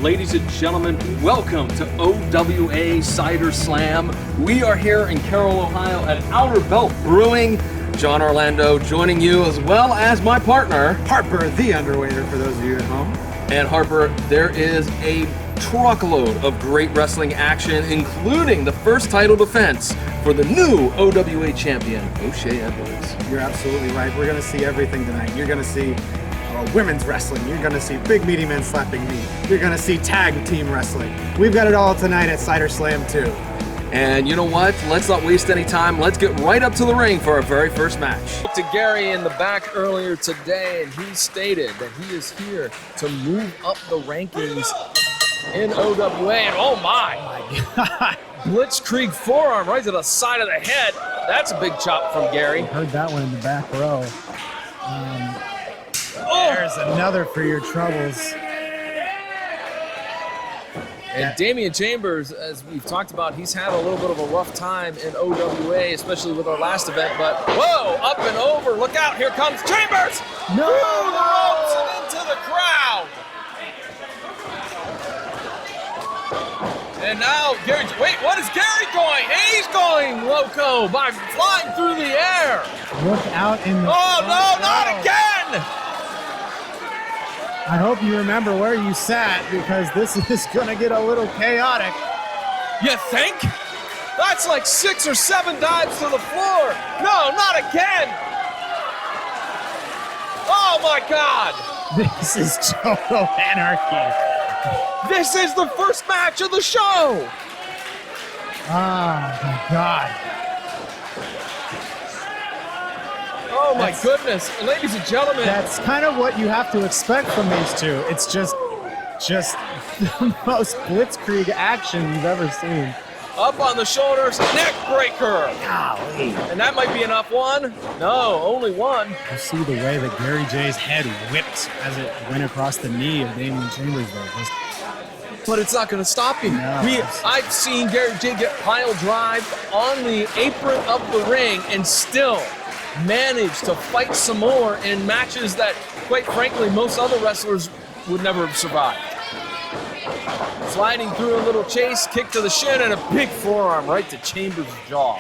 Ladies and gentlemen, welcome to OWA Cider Slam. We are here in Carroll, Ohio at Outer Belt Brewing. John Orlando joining you, as well as my partner, Harper, the underwaiter, for those of you at home. And Harper, there is a truckload of great wrestling action, including the first title defense for the new OWA champion, O'Shea Edwards. You're absolutely right. We're going to see everything tonight. You're going to see women's wrestling. You're going to see big meaty men slapping meat. You're going to see tag team wrestling. We've got it all tonight at Cider Slam 2. And you know what? Let's not waste any time. Let's get right up to the ring for our very first match. Spoke to Gary in the back earlier today, and he stated that he is here to move up the rankings in OWA. And oh my God. Blitzkrieg forearm right to the side of the head. That's a big chop from Gary. Heard that one in the back row. There's another for your troubles. And Damian Chambers, as we've talked about, he's had a little bit of a rough time in OWA, especially with our last event, but whoa, up and over, look out, here comes Chambers! No! Through the ropes and into the crowd! And now, Gary, wait, what is Gary going? He's going loco by flying through the air! Look out in the Oh no, not again! I hope you remember where you sat, because this is going to get a little chaotic. You think? That's like 6 or 7 dives to the floor. No, not again. Oh my God. This is total anarchy. This is the first match of the show. Oh my God. Oh my goodness. Ladies and gentlemen. That's kind of what you have to expect from these two. It's just the most blitzkrieg action you've ever seen. Up on the shoulders, neck breaker. Golly. And that might be enough. One? No, only one. You see the way that Gary J's head whipped as it went across the knee of Damian Chambers there. But it's not going to stop him. No. I've seen Gary J get pile drive on the apron of the ring and still manage to fight some more in matches that, quite frankly, most other wrestlers would never have survived. Sliding through a little chase, kick to the shin, and a big forearm right to Chambers' jaw.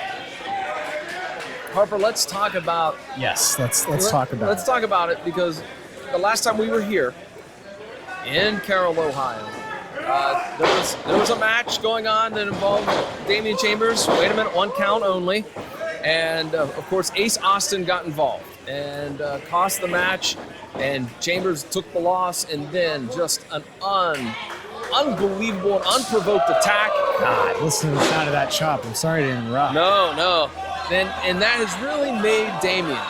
Harper, let's talk about... Yes, let's talk about it. Let's talk about it, because the last time we were here in Carroll, Ohio, there was a match going on that involved Damian Chambers. Wait a minute, 1 count only. And, of course, Ace Austin got involved and cost the match, and Chambers took the loss, and then just an unbelievable and unprovoked attack. God, listen to the sound of that chop. I'm sorry to interrupt. No. And that has really made Damian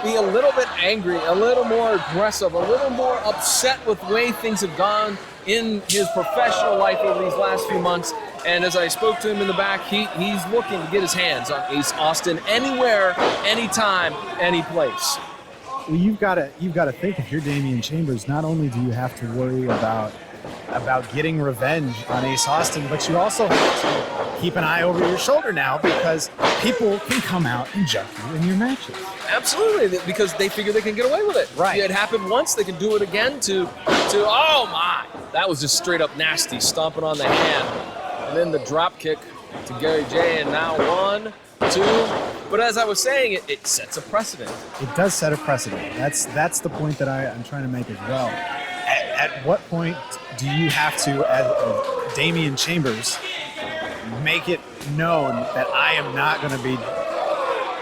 be a little bit angry, a little more aggressive, a little more upset with the way things have gone in his professional life over these last few months. And as I spoke to him in the back, he's looking to get his hands on Ace Austin anywhere, anytime, any place. Well, you've got to think, if you're Damian Chambers, not only do you have to worry about getting revenge on Ace Austin, but you also have to keep an eye over your shoulder now, because people can come out and jump you in your matches. Absolutely, because they figure they can get away with it. Right. It happened once, they can do it again to oh my, that was just straight up nasty, stomping on the hand. And then the drop kick to Gary J, and now 1, 2. But as I was saying, it sets a precedent. It does set a precedent. That's the point that I'm trying to make as well. At what point do you have to, as Damian Chambers, make it known that I am not going to be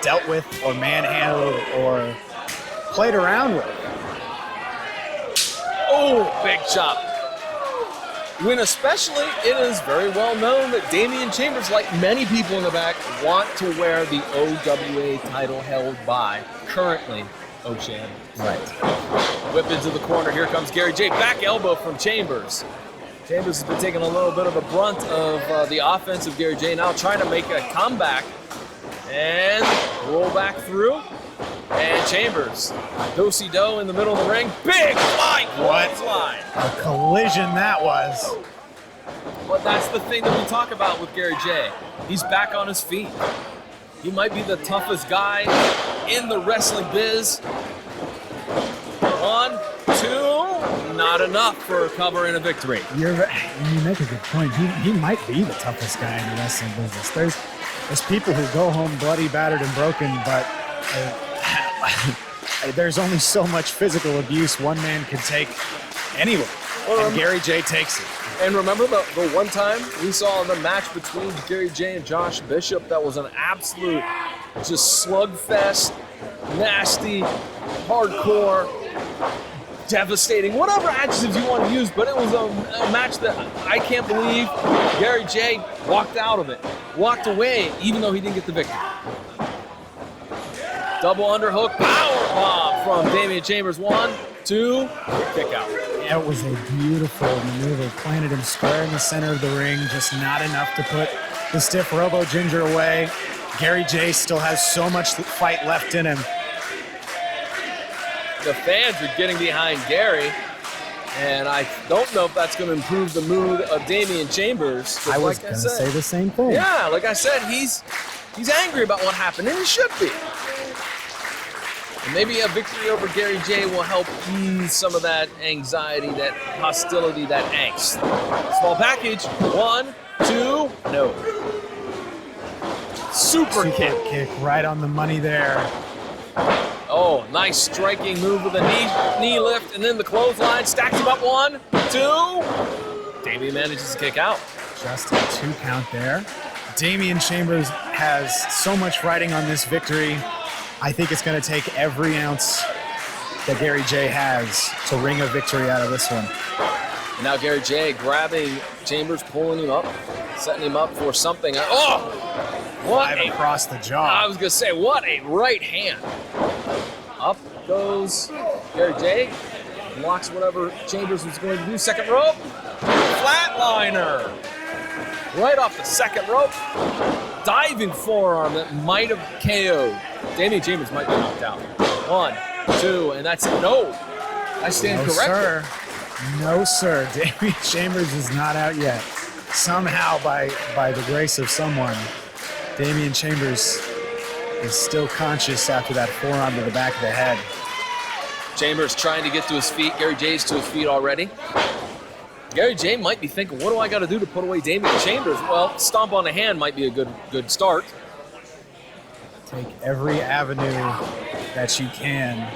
dealt with or manhandled or played around with? Oh, big chop. When especially it is very well known that Damian Chambers, like many people in the back, want to wear the OWA title held by currently O'Shea. Right. Whip into the corner. Here comes Gary J. Back elbow from Chambers. Chambers has been taking a little bit of the brunt of the offense of Gary J. Now trying to make a comeback and roll back through. And Chambers, do-si-do in the middle of the ring. Big flying clothesline. A collision that was. But that's the thing that we talk about with Gary J. He's back on his feet. He might be the toughest guy in the wrestling biz. 1, 2, not enough for a cover and a victory. You make a good point. He might be the toughest guy in the wrestling business. There's people who go home bloody, battered, and broken, but there's only so much physical abuse one man can take anyway. And Gary J takes it. And remember the one time we saw the match between Gary J and Josh Bishop that was an absolute just slugfest, nasty, hardcore, devastating, whatever adjectives you want to use, but it was a match that I can't believe Gary J walked out of it, walked away, even though he didn't get the victory. Double underhook, power bomb from Damian Chambers. 1, 2, kick out. It was a beautiful maneuver. Planted him square in the center of the ring, just not enough to put the stiff Robo Ginger away. Gary J still has so much fight left in him. The fans are getting behind Gary, and I don't know if that's going to improve the mood of Damian Chambers. I was going to say the same thing. Yeah, like I said, he's angry about what happened, and he should be. And maybe a victory over Gary J will help ease some of that anxiety, that hostility, that angst. Small package. 1, 2, no. Super kick right on the money there. Oh, nice striking move with a knee lift, and then the clothesline. Stacks him up. 1, 2. Damian manages to kick out. Just a 2 count there. Damian Chambers has so much riding on this victory. I think it's going to take every ounce that Gary J has to wring a victory out of this one. And now Gary J grabbing Chambers, pulling him up, setting him up for something. Oh! What across the jaw. I was going to say, what a right hand. Up goes Gary J. Blocks whatever Chambers was going to do. Second rope. Flatliner. Right off the second rope. Diving forearm that might have KO'd. Damian Chambers might be knocked out. 1, 2, and that's it. No. I stand corrected. No, sir. Damian Chambers is not out yet. Somehow, by the grace of someone, Damian Chambers is still conscious after that forearm to the back of the head. Chambers trying to get to his feet. Gary J's to his feet already. Gary J might be thinking, what do I got to do to put away Damian Chambers? Well, stomp on the hand might be a good start. Take every avenue that you can.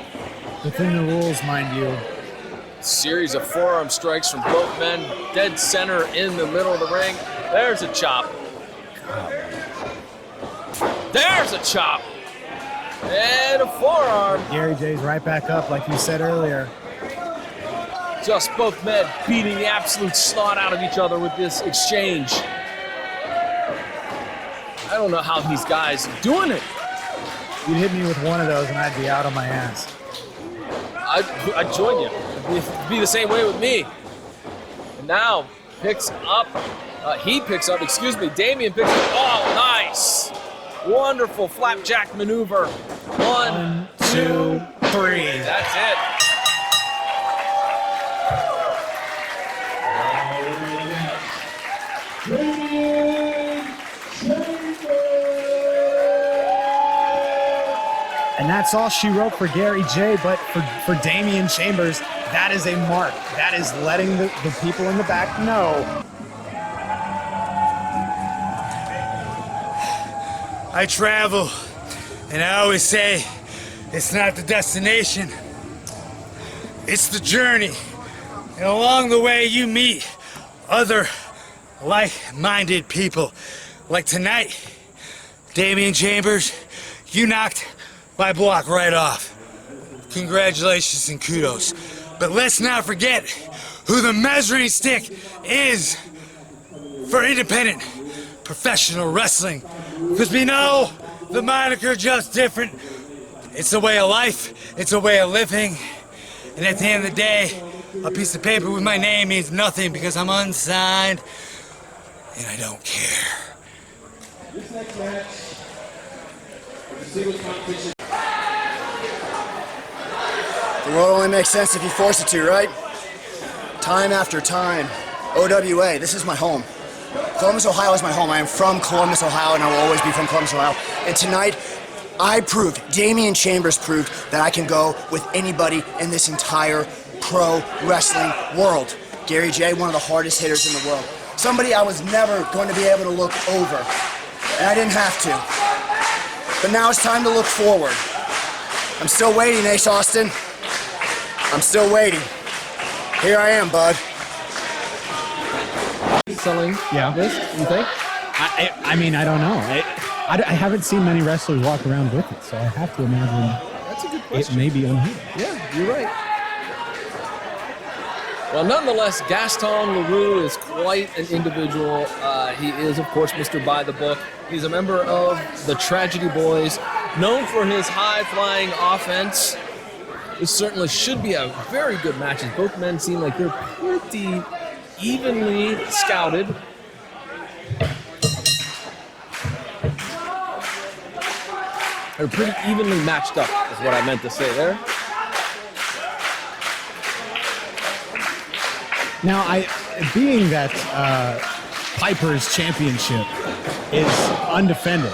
Within the rules, mind you. Series of forearm strikes from both men. Dead center in the middle of the ring. There's a chop. There's a chop. And a forearm. Gary J's right back up, like you said earlier. Just both men beating the absolute snot out of each other with this exchange. I don't know how these guys are doing it. You'd hit me with one of those and I'd be out on my ass. I'd join you. It'd be the same way with me. And now he picks up, Damian picks up. Oh, nice. Wonderful flapjack maneuver. 1, 2, 3. That's it. And that's all she wrote for Gary J, but for Damian Chambers, that is a mark. That is letting the people in the back know. I travel, and I always say, it's not the destination, it's the journey. And along the way, you meet other like-minded people. Like tonight, Damian Chambers, you knocked my block right off. Congratulations and kudos. But let's not forget who the measuring stick is for independent professional wrestling. Because we know the moniker just different. It's a way of life, it's a way of living. And at the end of the day, a piece of paper with my name means nothing because I'm unsigned and I don't care. This next match is a singles competition. The world only makes sense if you force it to, right? Time after time. OWA, this is my home. Columbus, Ohio is my home. I am from Columbus, Ohio, and I will always be from Columbus, Ohio. And tonight, Damian Chambers proved that I can go with anybody in this entire pro wrestling world. Gary J, one of the hardest hitters in the world. Somebody I was never going to be able to look over, and I didn't have to. But now it's time to look forward. I'm still waiting, Ace Austin. I'm still waiting. Here I am, bud. Selling this, you think? I mean, I don't know. I haven't seen many wrestlers walk around with it, so I have to imagine That's a good question. it may be unheard. Yeah, you're right. Well, nonetheless, Gaston Leroux is quite an individual. He is, of course, Mr. By the Book. He's a member of the Tragedy Boys, known for his high-flying offense. This certainly should be a very good match, as both men seem like they're pretty evenly scouted. They're pretty evenly matched up, is what I meant to say there. Now, being that Piper's championship is undefended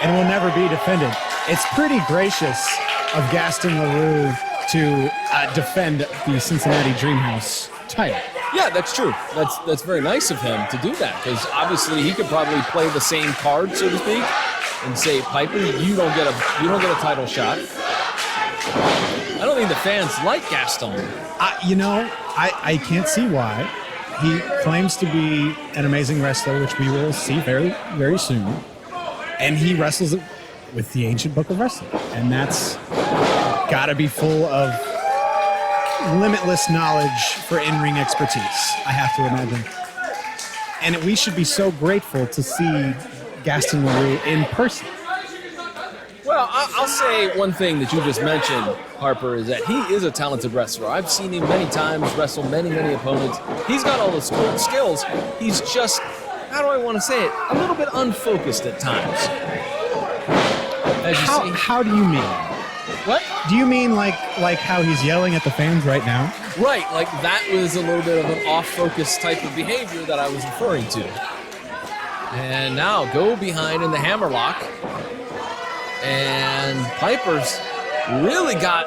and will never be defended, it's pretty gracious of Gaston Leroux to defend the Cincinnati Dreamhouse title. Yeah, that's true. That's very nice of him to do that, because obviously he could probably play the same card, so to speak, and say, Piper, you don't get a title shot. I don't think the fans like Gaston. I can't see why. He claims to be an amazing wrestler, which we will see very, very soon. And he wrestles with the ancient book of wrestling. And that's got to be full of limitless knowledge for in-ring expertise, I have to imagine. And we should be so grateful to see Gaston Leroux in person. Well, I'll say one thing that you just mentioned, Harper, is that he is a talented wrestler. I've seen him many times wrestle many, many opponents. He's got all the skills. He's just, how do I want to say it, a little bit unfocused at times. As you see. How do you mean? What? Do you mean like how he's yelling at the fans right now? Right, like that was a little bit of an off-focus type of behavior that I was referring to. And now go behind in the hammerlock. And Piper's really got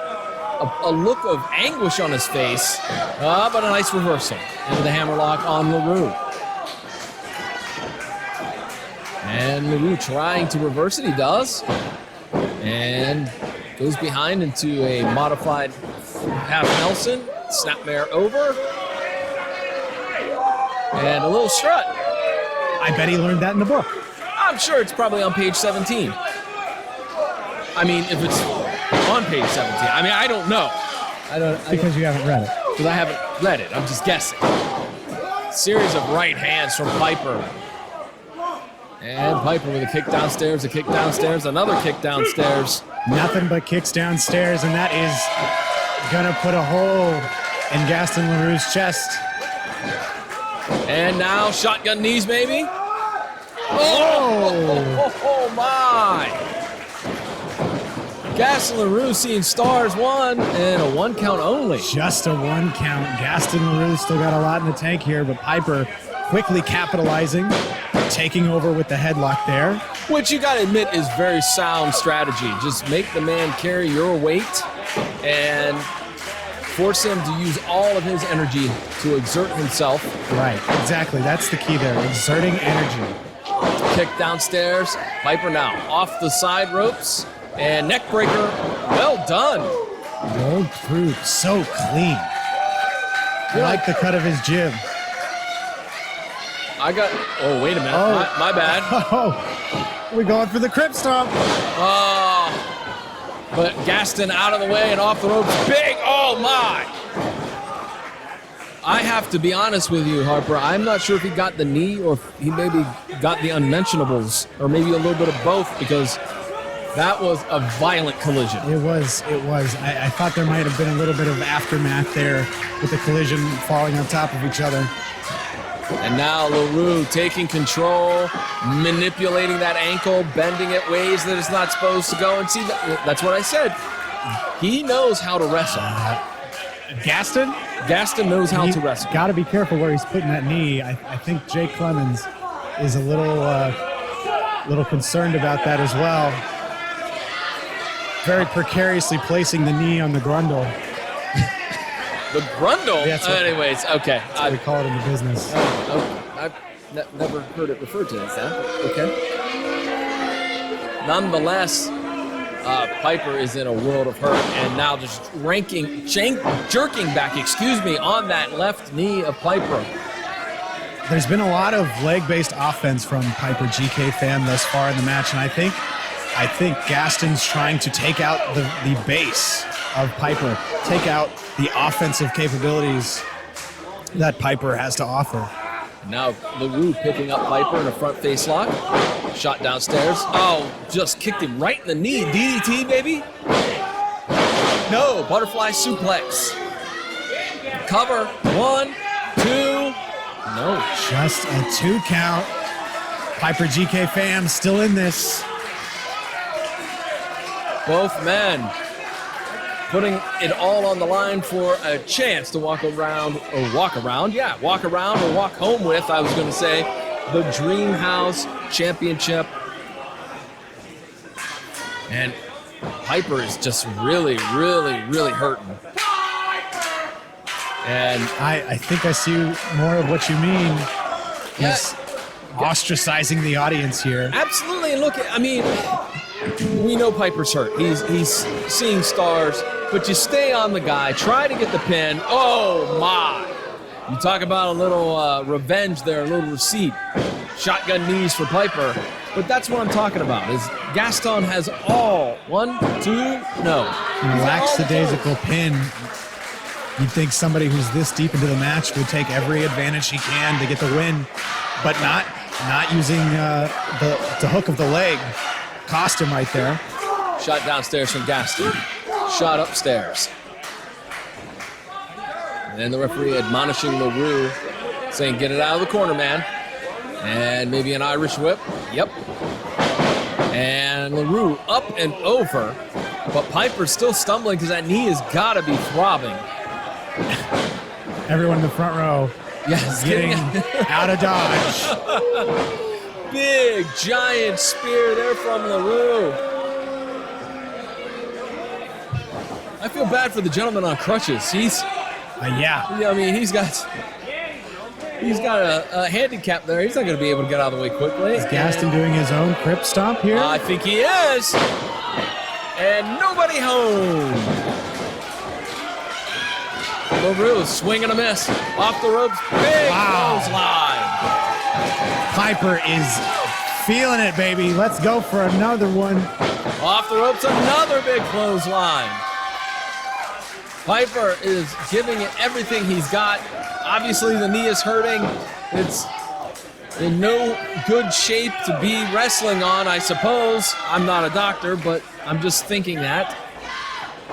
a look of anguish on his face, but a nice reversal into the hammerlock on LaRue. And LaRue trying to reverse it, he does. And goes behind into a modified half Nelson, snapmare over. And a little strut. I bet he learned that in the book. I'm sure it's probably on page 17. I mean, if it's on page 17. I mean, I don't know. Because you haven't read it. Because I haven't read it. I'm just guessing. Series of right hands from Piper. And Piper with a kick downstairs, another kick downstairs. Nothing but kicks downstairs, and that is going to put a hole in Gaston Leroux's chest. And now shotgun knees, maybe. Oh my! Gaston Leroux seeing stars, one, and a one count only. Just a one count. Gaston Leroux still got a lot in the tank here, but Piper quickly capitalizing, taking over with the headlock there. Which you got to admit is very sound strategy. Just make the man carry your weight and force him to use all of his energy to exert himself. Right, exactly. That's the key there, exerting energy. Kick downstairs. Piper now off the side ropes. And neck breaker, well done. Rolled through, so clean. I like the cut of his jib. Oh, wait a minute. Oh. My bad. Oh, we're going for the crib stomp. But Gaston out of the way and off the ropes. Big, oh my. I have to be honest with you, Harper. I'm not sure if he got the knee or if he maybe got the unmentionables or maybe a little bit of both, because that was a violent collision. It was. I thought there might have been a little bit of aftermath there with the collision falling on top of each other. And now LaRue taking control, manipulating that ankle, bending it ways that it's not supposed to go. And see, that's what I said. He knows how to wrestle. Gaston? Gaston knows how to wrestle. Got to be careful where he's putting that knee. I think Jay Clemens is a little concerned about that as well. Very precariously placing the knee on the grundle. The Grundle? That's what- Anyways, okay. That's what we call it in the business. I've never heard it referred to as that. Okay. Nonetheless, Piper is in a world of hurt, and now just jerking back, on that left knee of Piper. There's been a lot of leg-based offense from Piper GK fam thus far in the match, and I think Gaston's trying to take out the base of Piper, take out the offensive capabilities that Piper has to offer. Now LaRue picking up Piper in a front face lock. Shot downstairs. Oh, just kicked him right in the knee. DDT, baby. No, butterfly suplex. Cover. 1, 2. No. Just a 2 count. Piper GK fam still in this. Both men putting it all on the line for a chance to walk around or walk home with, I was going to say, the Dream House Championship. And Piper is just really, really, really hurting. And I think I see more of what you mean. Yeah. He's ostracizing the audience here. absolutely, look, I mean, we know Piper's hurt. He's seeing stars, but you stay on the guy, try to get the pin. Oh, my. You talk about a little revenge there, a little receipt. Shotgun knees for Piper. But that's what I'm talking about, is Gaston has all. 1, 2, no. Lackadaisical pin. You'd think somebody who's this deep into the match would take every advantage he can to get the win, but not using the hook of the leg. Cost him right there. Shot downstairs from Gaston. Shot upstairs. And the referee admonishing LaRue, saying, get it out of the corner, man. And maybe an Irish whip. Yep. And LaRue up and over. But Piper's still stumbling because that knee has got to be throbbing. Everyone in the front row Yes, getting out of dodge. Big, giant spear there from LaRue. I feel bad for the gentleman on crutches. Yeah. I mean, he's got a handicap there. He's not going to be able to get out of the way quickly. Is Gaston doing his own crip stomp here? I think he is. And nobody home. LaRue swing and a miss. Off the ropes. Big clothesline. Piper is feeling it, baby. Let's go for another one. Off the ropes, another big clothesline. Piper is giving it everything he's got. Obviously, the knee is hurting. It's in no good shape to be wrestling on, I suppose. I'm not a doctor, but I'm just thinking that.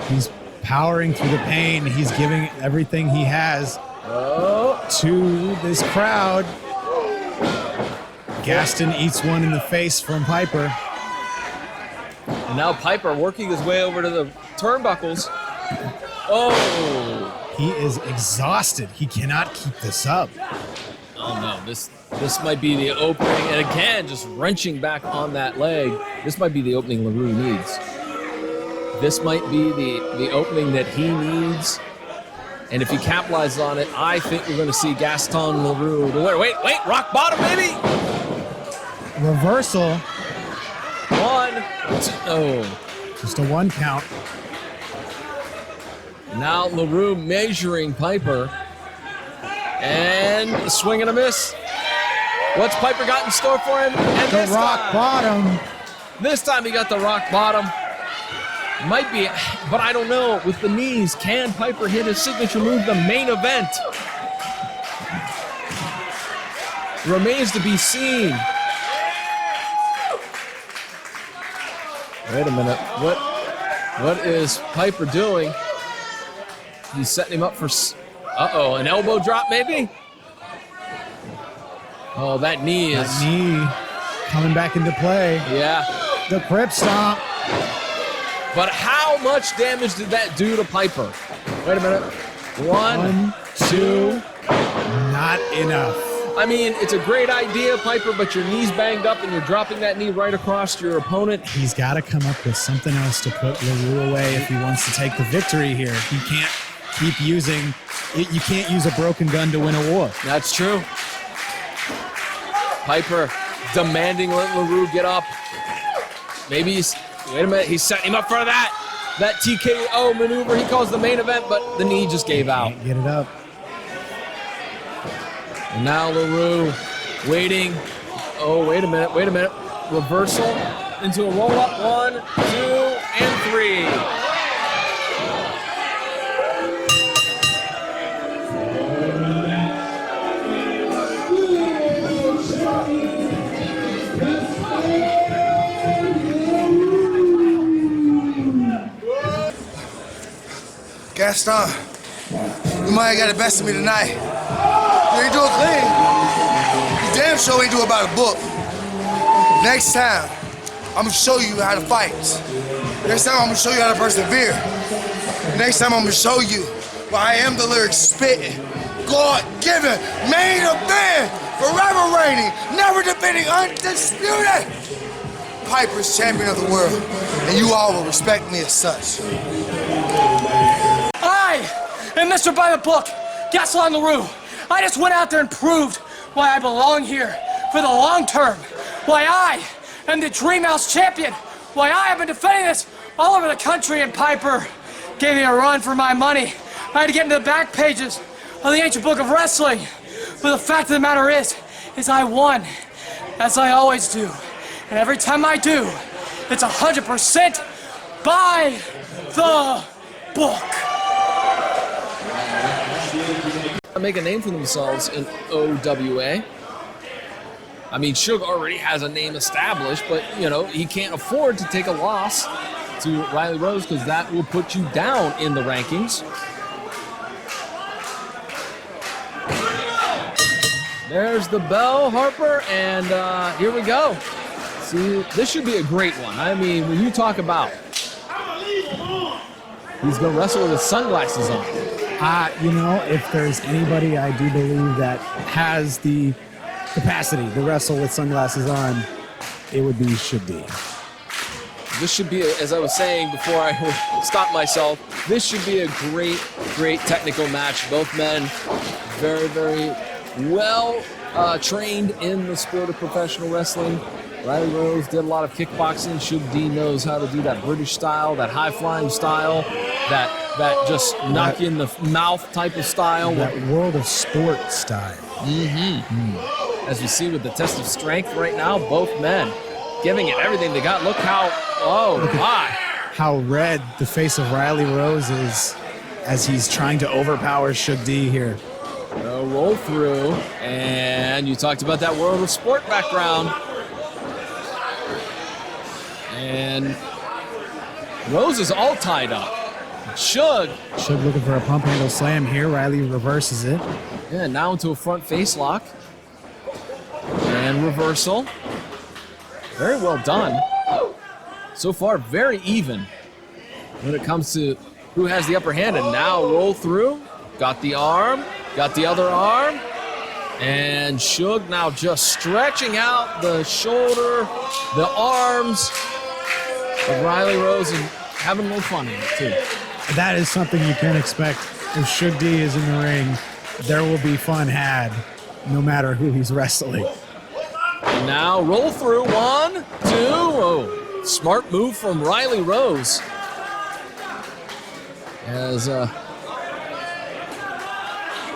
He's powering through the pain. He's giving everything he has to this crowd. Gaston eats one in the face from Piper. And now Piper working his way over to the turnbuckles. Oh! He is exhausted. He cannot keep this up. Oh no, this might be the opening. And again, just wrenching back on that leg. This might be the opening LaRue needs. This might be the opening that he needs. And if he capitalizes on it, I think we're going to see Gaston LaRue. Wait, rock bottom, baby! Reversal. 1, 2, oh. Just a 1 count. Now LaRue measuring Piper. And a swing and a miss. What's Piper got in store for him? And The rock bottom. This time he got the rock bottom. Might be, but I don't know. With the knees, can Piper hit his signature move, the main event? Remains to be seen. Wait a minute. What is Piper doing? He's setting him up for, an elbow drop maybe? Oh, that knee is. That knee coming back into play. Yeah. The crip stomp. But how much damage did that do to Piper? Wait a minute. 1, 2. Not enough. I mean, it's a great idea, Piper, but your knee's banged up and you're dropping that knee right across your opponent. He's got to come up with something else to put LaRue away if he wants to take the victory here. He can't keep using You can't use a broken gun to win a war. That's true. Piper demanding let LaRue get up. Maybe wait a minute, he's setting him up for that TKO maneuver he calls the main event, but the knee just gave out. Can't get it up. And now LaRue waiting. Oh, wait a minute. Reversal into a roll-up. 1, 2, and 3. Gaston, you might have got the best of me tonight. You ain't do it clean. You damn sure ain't do it about a book. Next time, I'm gonna show you how to fight. Next time, I'm gonna show you how to persevere. Next time, I'm gonna show you why I am the lyric spitting, God-given, main event, forever reigning, never defeating, undisputed. Piper's champion of the world, and you all will respect me as such. And Mr. By the Book, Gaston LaRue, I just went out there and proved why I belong here for the long term. Why I am the Dream House champion. Why I have been defending this all over the country, and Piper gave me a run for my money. I had to get into the back pages of the ancient book of wrestling. But the fact of the matter is I won, as I always do. And every time I do, it's 100% by the book. Make a name for themselves in OWA. I mean, Suge already has a name established, but, you know, he can't afford to take a loss to Riley Rose because that will put you down in the rankings. There's the bell, Harper, and here we go. See, this should be a great one. I mean, when you talk about he's going to wrestle with his sunglasses on. You know, if there's anybody I do believe that has the capacity to wrestle with sunglasses on, it would be Suge D. This should be, as I was saying before I stopped myself, this should be a great, great technical match. Both men very, very well trained in the sport of professional wrestling. Riley Rose did a lot of kickboxing. Suge D knows how to do that British style, that high-flying style, that just knock you in the mouth type of style. That world of sport style. As we see with the test of strength right now, both men giving it everything they got. Look how, How red the face of Riley Rose is as he's trying to overpower Suge D here. A roll through, and you talked about that world of sport background. And Rose is all tied up. Suge looking for a pump handle slam here. Riley reverses it. Yeah, now into a front face lock. And reversal. Very well done. So far, very even when it comes to who has the upper hand. And now roll through. Got the arm. Got the other arm. And Suge now just stretching out the shoulder, the arms of Riley Rose, and having a little fun in it, too. That is something you can expect. If Suge D is in the ring, there will be fun had, no matter who he's wrestling. And now roll through. 1, 2. Oh, smart move from Riley Rose. As I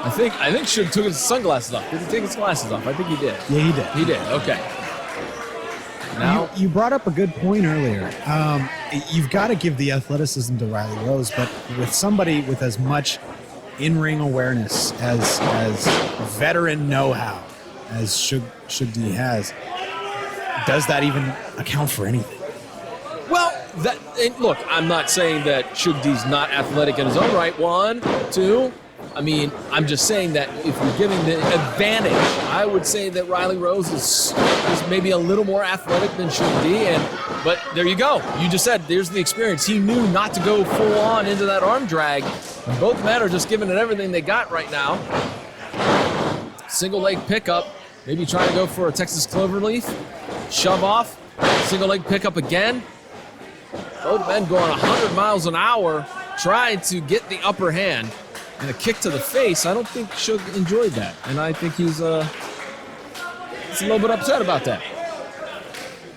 think Suge took his sunglasses off. Did he take his glasses off? I think he did. Yeah, he did. He did. Okay. Now you brought up a good point earlier. You've got to give the athleticism to Riley Rose, but with somebody with as much in-ring awareness, as veteran know-how as Suge D has, does that even account for anything? well, look, I'm not saying that Suge D's not athletic in his own right. 1, 2. I mean, I'm just saying that if you're giving the advantage, I would say that Riley Rose is maybe a little more athletic than Suge D. But there you go. You just said there's the experience. He knew not to go full on into that arm drag. And both men are just giving it everything they got right now. Single leg pickup. Maybe trying to go for a Texas cloverleaf. Shove off. Single leg pickup again. Both men going 100 miles an hour, trying to get the upper hand. and a kick to the face, I don't think Suge enjoyed that. And I think he's a little bit upset about that.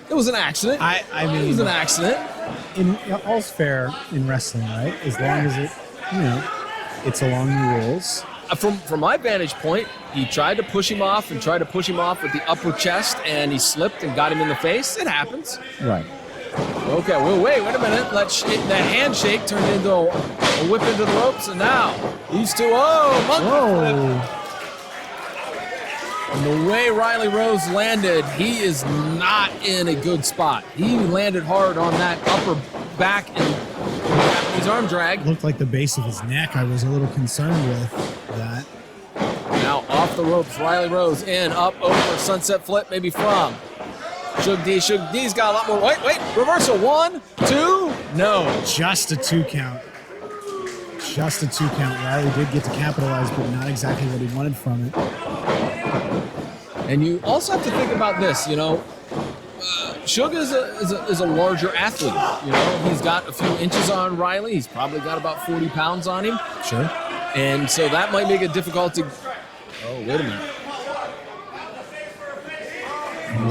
It was an accident. I mean, it was an accident. All's fair in wrestling, right? As long as it's along the rules. From my vantage point, he tried to push him off with the upper chest, and he slipped and got him in the face. It happens. Right. Okay, well, wait a minute. That handshake turned into a whip into the ropes, and now these two, monkey flip. And the way Riley Rose landed, he is not in a good spot. He landed hard on that upper back and Japanese arm drag. Looked like the base of his neck. I was a little concerned with that. Now off the ropes, Riley Rose in, up, over, sunset flip, maybe from Suge D. Suge D's got a lot more. Wait, reversal. 1, 2, no. Just a 2 count. Just a 2 count. Riley did get to capitalize, but not exactly what he wanted from it. And you also have to think about this, Suge is a larger athlete. He's got a few inches on Riley. He's probably got about 40 pounds on him. Sure. And so that might make it difficult to. Oh, wait a minute.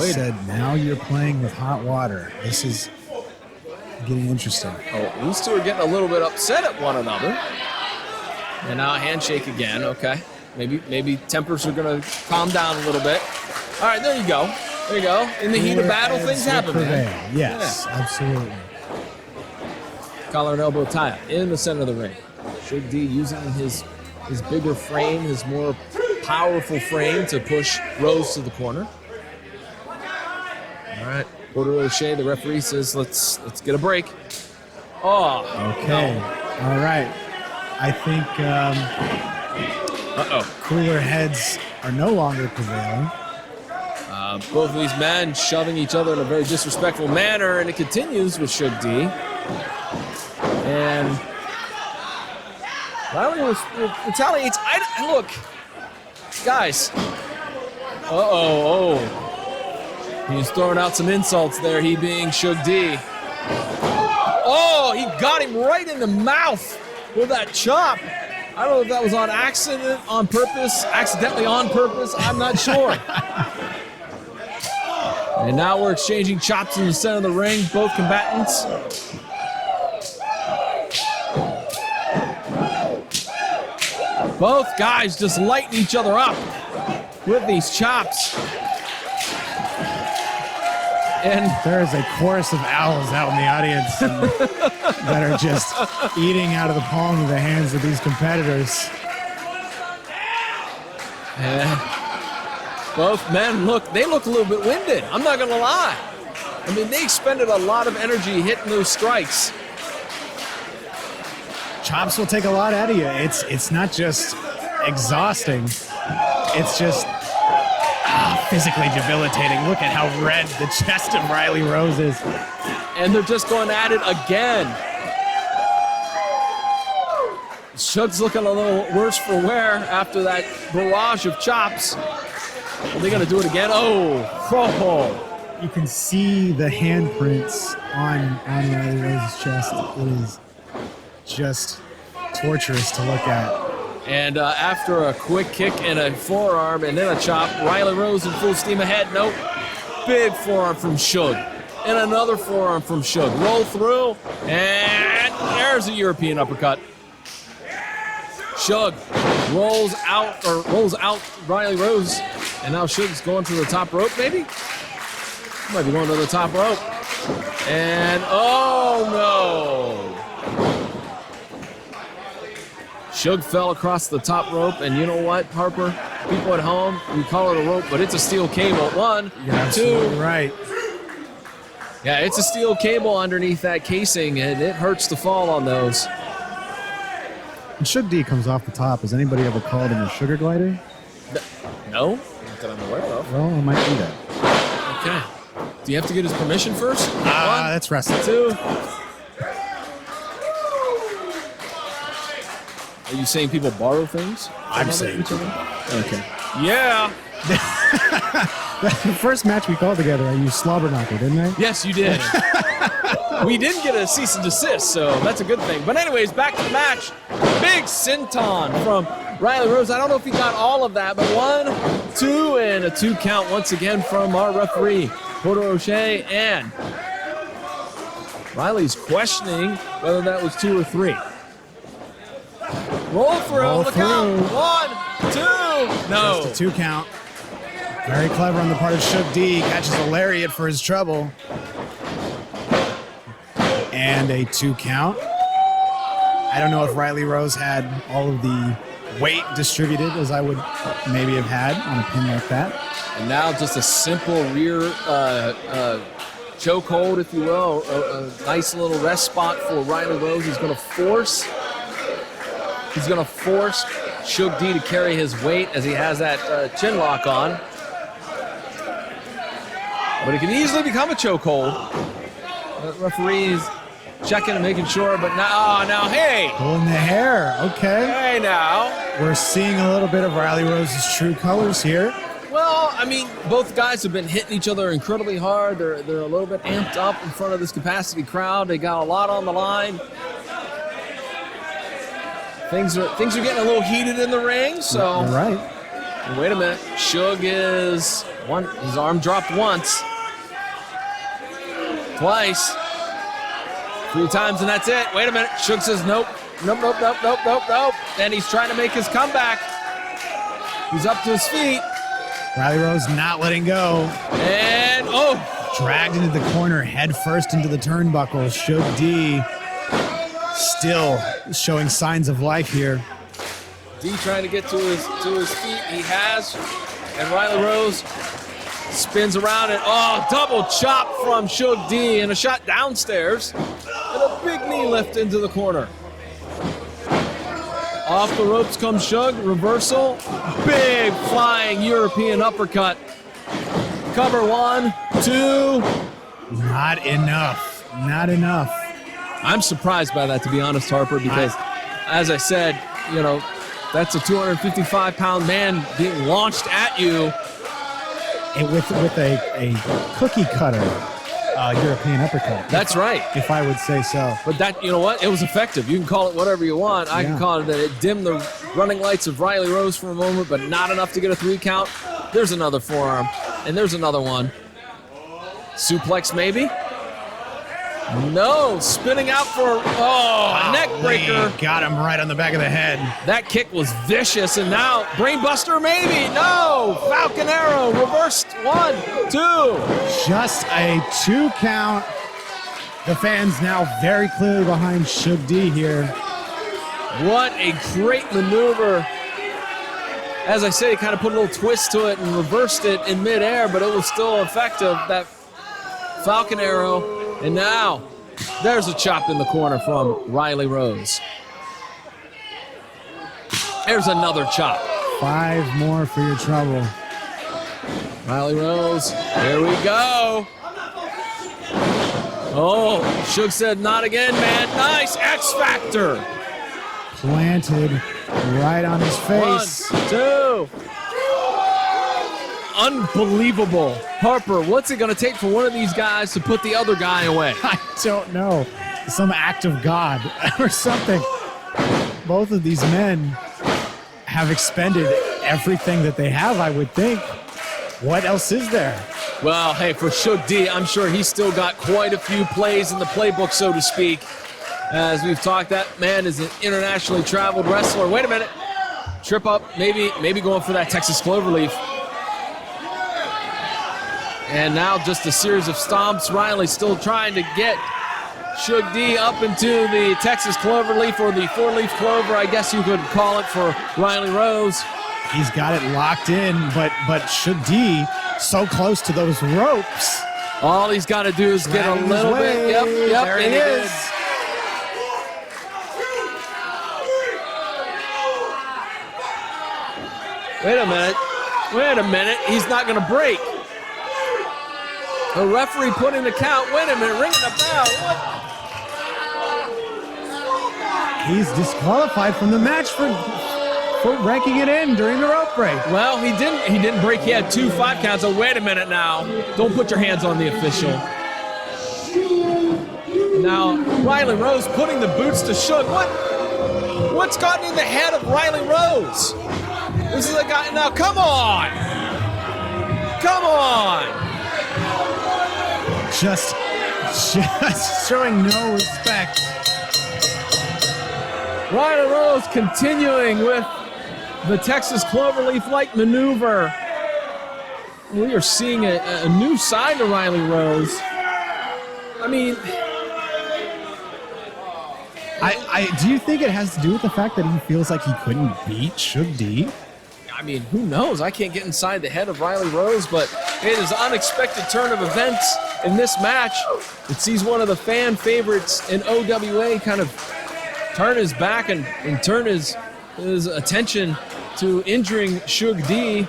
He said, now you're playing with hot water. This is getting interesting. Oh, these two are getting a little bit upset at one another. And now a handshake again. Okay. Maybe tempers are going to calm down a little bit. All right, there you go. In the heat of battle, things happen, man. Yes, absolutely. Collar and elbow tie in the center of the ring. Suge D using his bigger frame, his more powerful frame to push Rose to the corner. All right, Porter O'Shea, the referee says, let's get a break. Oh, okay. No. All right. I think cooler heads are no longer prevailing. Both of these men shoving each other in a very disrespectful manner, and it continues with Suge D. And Riley retaliates. Look, guys. He's throwing out some insults there, he being Suge D. Oh, he got him right in the mouth with that chop. I don't know if that was on accident, on purpose, accidentally on purpose, I'm not sure. And now we're exchanging chops in the center of the ring, both combatants. Both guys just lighting each other up with these chops. And there is a chorus of owls out in the audience that are just eating out of the palm of the hands of these competitors. Both men look a little bit winded. I'm not going to lie. I mean, they expended a lot of energy hitting those strikes. Chops will take a lot out of you. It's not just exhausting. It's just physically debilitating. Look at how red the chest of Riley Rose is. And they're just going at it again. Suge's looking a little worse for wear after that barrage of chops. Are they going to do it again? Oh. You can see the handprints on Riley Rose's chest. It is just torturous to look at. And after a quick kick and a forearm and then a chop, Riley Rose in full steam ahead. Nope. Big forearm from Suge. And another forearm from Suge. Roll through. And there's a European uppercut. Suge rolls out Riley Rose. And now Suge's going to the top rope, maybe? Might be going to the top rope. And, oh no. Suge fell across the top rope, and you know what, Harper? People at home, we call it a rope, but it's a steel cable. 1, 2. Right. Yeah, it's a steel cable underneath that casing, and it hurts to fall on those. And Suge D comes off the top. Has anybody ever called him a sugar glider? No, not that I'm aware of. Well, I might do that. Okay. Do you have to get his permission first? 1, that's wrestling. 2. Are you saying people borrow things? I'm saying. Okay. Yeah. The first match we called together, I used Slobber Knocker, didn't I? Yes, you did. We didn't get a cease and desist, so that's a good thing. But anyways, back to the match. Big senton from Riley Rose. I don't know if he got all of that, but 1, 2, and a 2 count once again from our referee, Porter O'Shea, and Riley's questioning whether that was 2 or 3. Roll through, look out. 1, 2, no. Just a 2 count. Very clever on the part of Shook D. Catches a lariat for his trouble. And a 2 count. I don't know if Riley Rose had all of the weight distributed as I would maybe have had on a pin like that. And now just a simple rear chokehold, if you will, a nice little rest spot for Riley Rose. He's going to force Shook D to carry his weight as he has that chin lock on. But it can easily become a chokehold. Referees checking and making sure, but now, hey. Pulling the hair, okay. Hey, now. We're seeing a little bit of Riley Rose's true colors here. Well, I mean, both guys have been hitting each other incredibly hard. They're a little bit amped up in front of this capacity crowd. They got a lot on the line. Things are getting a little heated in the ring, so. You're right. Wait a minute. Shug is his arm dropped once. Twice. 3 times and that's it. Wait a minute. Shug says nope. Nope. And he's trying to make his comeback. He's up to his feet. Riley Rose not letting go. And dragged into the corner, head first into the turnbuckle. Shug D still showing signs of life here. D trying to get to his feet. He has. And Riley Rose spins around and double chop from Shug D and a shot downstairs and a big knee lift into the corner. Off the ropes comes Shug, reversal, big flying European uppercut. Cover 1, 2. Not enough. I'm surprised by that, to be honest, Harper, because as I said, that's a 255-pound man being launched at you. With a cookie cutter European uppercut. That's right. If I would say so. But that, you know what? It was effective. You can call it whatever you want. I can call it that it dimmed the running lights of Riley Rose for a moment, but not enough to get a 3 count. There's another forearm, and there's another one. Suplex maybe? No, spinning out for a neck breaker. Got him right on the back of the head. That kick was vicious, and now brainbuster maybe. No, Falcon Arrow reversed. 1, 2. Just a 2 count. The fans now very clearly behind Shug D here. What a great maneuver. As I say, he kind of put a little twist to it and reversed it in midair, but it was still effective. That Falcon Arrow. And now, there's a chop in the corner from Riley Rose. There's another chop. 5 more for your trouble. Riley Rose, here we go. Shug said, not again, man. Nice X Factor. Planted right on his face. 1, 2. Unbelievable. Harper, what's it going to take for one of these guys to put the other guy away? I don't know. Some act of God or something. Both of these men have expended everything that they have, I would think. What else is there? Well, hey, for Shug D, I'm sure he's still got quite a few plays in the playbook, so to speak. As we've talked, that man is an internationally traveled wrestler. Wait a minute. Trip up, maybe going for that Texas Cloverleaf. And now just a series of stomps. Riley still trying to get Shug D up into the Texas Cloverleaf, or the 4-leaf clover, I guess you could call it, for Riley Rose. He's got it locked in, but Shug D so close to those ropes. All he's got to do is get a little bit. Yep, there it is. Wait a minute. He's not going to break. The referee putting the count. Wait a minute, ringing the bell. What? He's disqualified from the match for ranking it in during the rope break. Well, he didn't break. He had 2 5 counts. So wait a minute now. Don't put your hands on the official. Now, Riley Rose putting the boots to Suge. What's gotten in the head of Riley Rose? This is a guy, now come on! Come on! Just showing no respect. Riley Rose continuing with the Texas Cloverleaf-like maneuver. We are seeing a new side to Riley Rose. I mean, do you think it has to do with the fact that he feels like he couldn't beat Suge D? I mean, who knows? I can't get inside the head of Riley Rose, but it is an unexpected turn of events in this match. It sees one of the fan favorites in OWA kind of turn his back and turn his attention to injuring Suge D.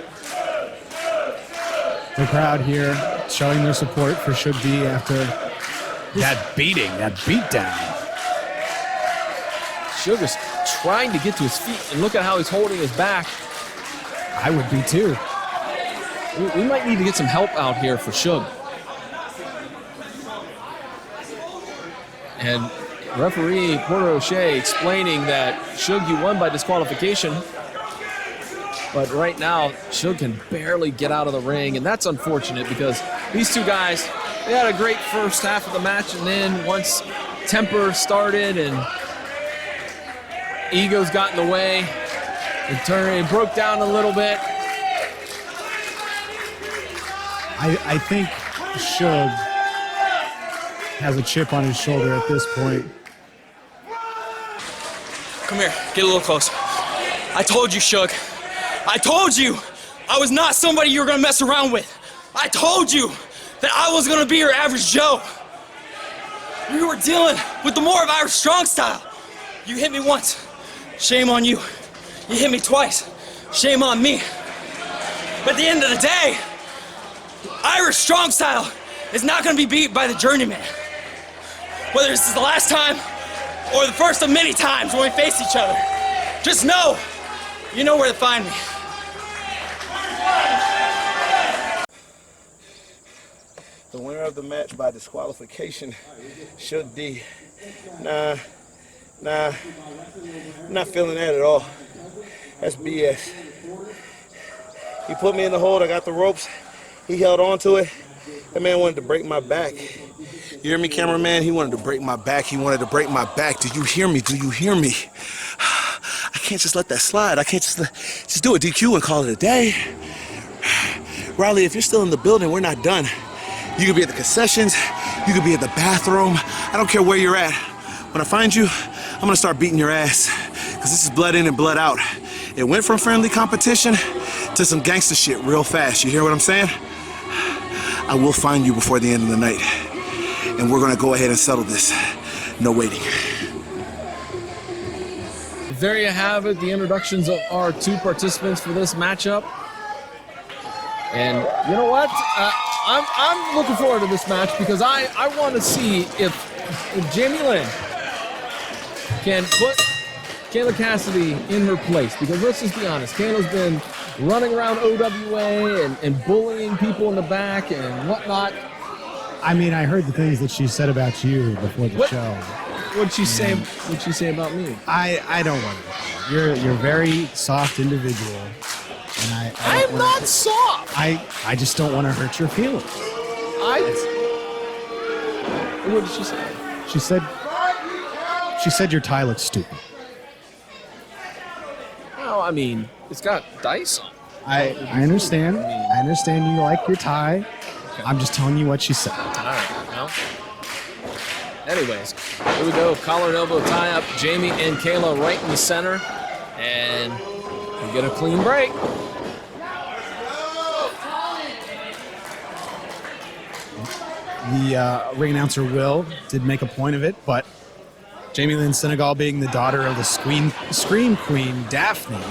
The crowd here showing their support for Suge D after that beating, that beatdown. Suge is trying to get to his feet, and look at how he's holding his back. I would be too. We might need to get some help out here for Suge. And referee Porter O'Shea explaining that Suge, you won by disqualification. But right now, Suge can barely get out of the ring, and that's unfortunate because these two guys, they had a great first half of the match, and then once temper started and egos got in the way, it broke down a little bit. I think Suge has a chip on his shoulder at this point. Come here, get a little closer. I told you, Suge. I told you I was not somebody you were gonna mess around with. I told you that I was gonna be your average Joe. We were dealing with the more of Irish strong style. You hit me once, shame on you. You hit me twice, shame on me. But at the end of the day, Irish strong style is not gonna be beat by the journeyman. Whether this is the last time or the first of many times when we face each other, just know, you know where to find me. The winner of the match by disqualification, Suge D. Nah, I'm not feeling that at all. That's BS. He put me in the hold, I got the ropes, he held on to it. That man wanted to break my back. You hear me, cameraman? He wanted to break my back, he wanted to break my back. Do you hear me? Do you hear me? I can't just let that slide. I can't just do a DQ and call it a day. Riley, if you're still in the building, we're not done. You could be at the concessions, you could be at the bathroom. I don't care where you're at. When I find you, I'm gonna start beating your ass. Cause this is blood in and blood out. It went from friendly competition to some gangster shit real fast. You hear what I'm saying? I will find you before the end of the night. And we're gonna go ahead and settle this. No waiting. There you have it, the introductions of our two participants for this matchup. And you know what? I'm looking forward to this match because I want to see if Jamie Lynn can put Kayla Cassidy in her place. Because let's just be honest, Kayla's been running around OWA and bullying people in the back and whatnot. I mean, I heard the things that she said about you before the show. What'd she say? What'd she say about me? I don't want to. You're a very soft individual, and I'm not soft. I just don't want to hurt your feelings. What did she say? She said your tie looks stupid. Well, I mean, it's got dice on it. I understand. I understand you like your tie. Okay. I'm just telling you what she said. All right. Well. Anyways, here we go. Collar and elbow tie up. Jamie and Kayla right in the center. And we get a clean break. The ring announcer, Will, did make a point of it, but Jamie Lynn Senegal, being the daughter of the Scream Queen, Daphne,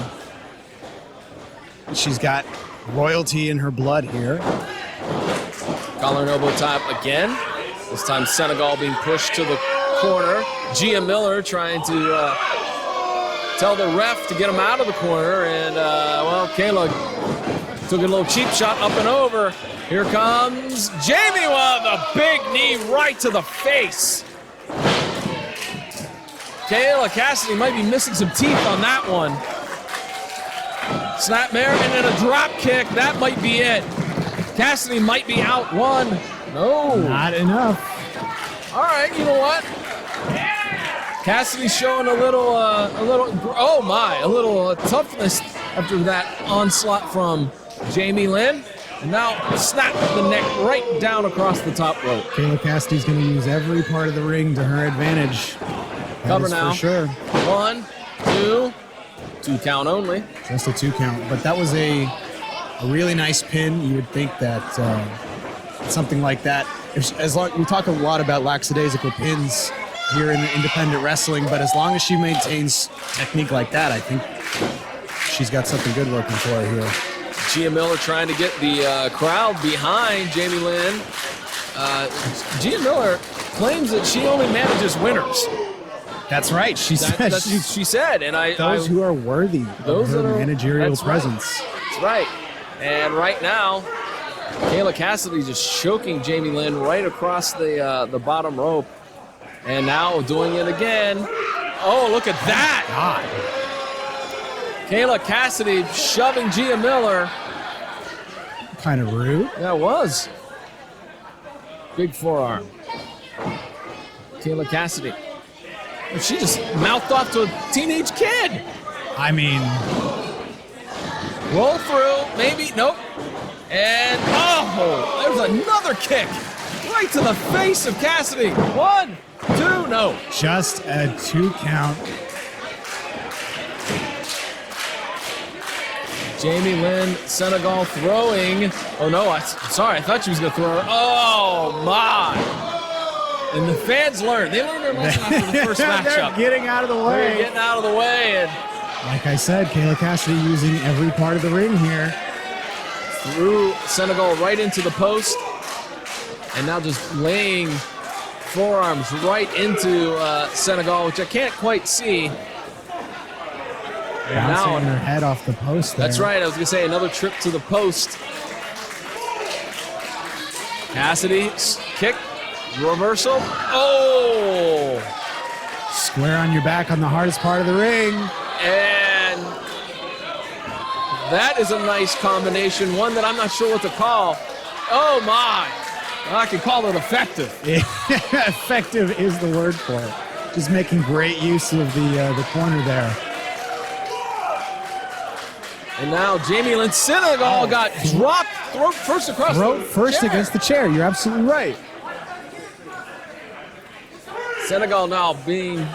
she's got royalty in her blood here. Collar and elbow tie up again. This time Senegal being pushed to the corner. Gia Miller trying to tell the ref to get him out of the corner. And, well, Kayla took a little cheap shot up and over. Here comes Jamie with a big knee right to the face. Kayla Cassidy might be missing some teeth on that one. Snapmare and then a drop kick. That might be it. Cassidy might be out. One. No. Not enough. All right, you know what? Cassidy's showing a little toughness after that onslaught from Jamie Lynn. And now snap the neck right down across the top rope. Kayla Cassidy's going to use every part of the ring to her advantage. Cover now. For sure. 1, 2 count only. Just a 2 count. But that was a really nice pin. You would think that something like that, we talk a lot about lackadaisical pins here in independent wrestling, but as long as she maintains technique like that, I think she's got something good working for her here. Gia Miller trying to get the crowd behind Jamie Lynn. Gia Miller claims that she only manages winners. That's right. She said. She said, and those who are worthy of her managerial presence. Right. That's right. And right now, Kayla Cassidy just choking Jamie Lynn right across the bottom rope, and now doing it again. Oh, look at that! God. Kayla Cassidy shoving Gia Miller. Kind of rude. That was. Big forearm. Kayla Cassidy. She just mouthed off to a teenage kid. I mean, roll through, maybe, nope. And, there's another kick right to the face of Cassidy. 1, 2, no. Just a 2 count. Jamie Lynn, Senegal throwing. Oh, no, sorry, I thought she was going to throw her. Oh, my. And the fans learned. They learned their lesson after the first matchup. They're getting out of the way. They're getting out of the way. And like I said, Kayla Cassidy using every part of the ring here. Threw Senegal right into the post. And now just laying forearms right into Senegal, which I can't quite see. Bouncing her head off the post there. That's right. I was going to say another trip to the post. Cassidy, kick, reversal. Oh! Square on your back on the hardest part of the ring. And that is a nice combination, one that I'm not sure what to call. Oh, my. I can call it effective. Effective is the word for it. Just making great use of the corner there. And now Jamie Lynn Senegal got dropped throat first across throat the first chair. Against the chair. You're absolutely right. Senegal now being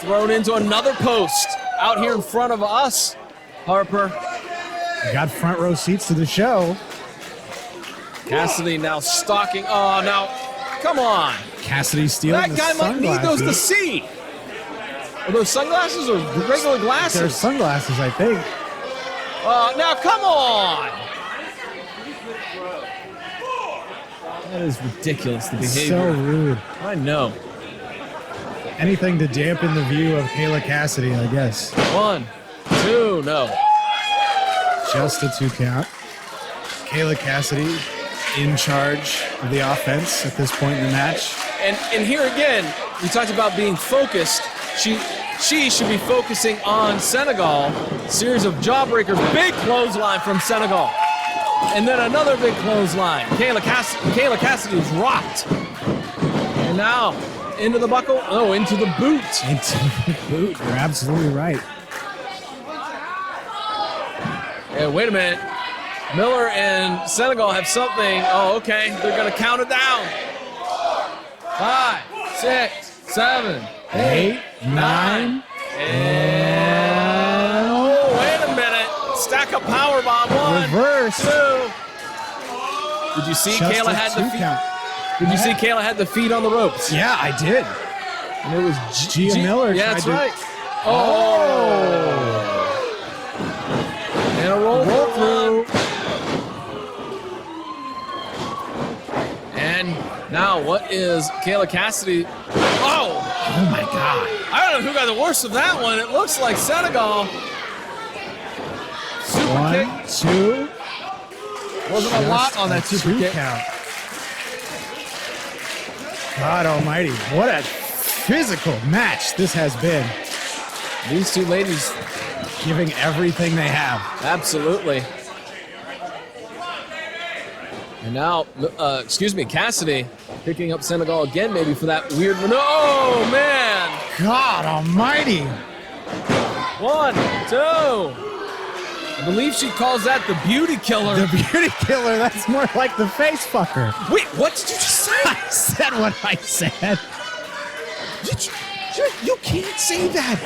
thrown into another post out here in front of us, Harper. We got front row seats to the show. Cassidy now stalking. Oh, now, come on. Cassidy stealing that guy might need those to see. Are those sunglasses or regular glasses? They're sunglasses, I think. Now, come on. That is ridiculous, the behavior. So rude. I know. Anything to dampen the view of Kayla Cassidy, I guess. 1, 2, no. Just a 2 count. Kayla Cassidy in charge of the offense at this point in the match. And here again, we talked about being focused. She should be focusing on Senegal. Series of jawbreakers. Big clothesline from Senegal. And then another big clothesline. Kayla Cassidy is rocked. And now into the buckle. Oh, into the boot. Into the boot. You're absolutely right. And wait a minute. Miller and Senegal have something. Oh, okay. They're going to count it down. 5, 6, 7, 8, 9. And oh, wait a minute. Stack a powerbomb. 1, reverse. 2. Did you see Just Kayla a had the 2 feet? count. Did you see Kayla had the feet on the ropes? Yeah, I did. And it was Gia Miller. Yeah, that's tried right. Oh. And a roll through. And now what is Kayla Cassidy? Oh! Oh my God. I don't know who got the worst of that one. It looks like Senegal. Super 1, kick. 2. Wasn't a lot on that super 2 kick. count. God almighty. What a physical match this has been. These two ladies Giving everything they have. absolutely. And now, Cassidy picking up Senegal again, maybe for that weird. No, man! God almighty. 1, 2. I believe she calls that the beauty killer. The beauty killer, that's more like the face fucker. Wait, what did you just say? I said what I said. You can't say that.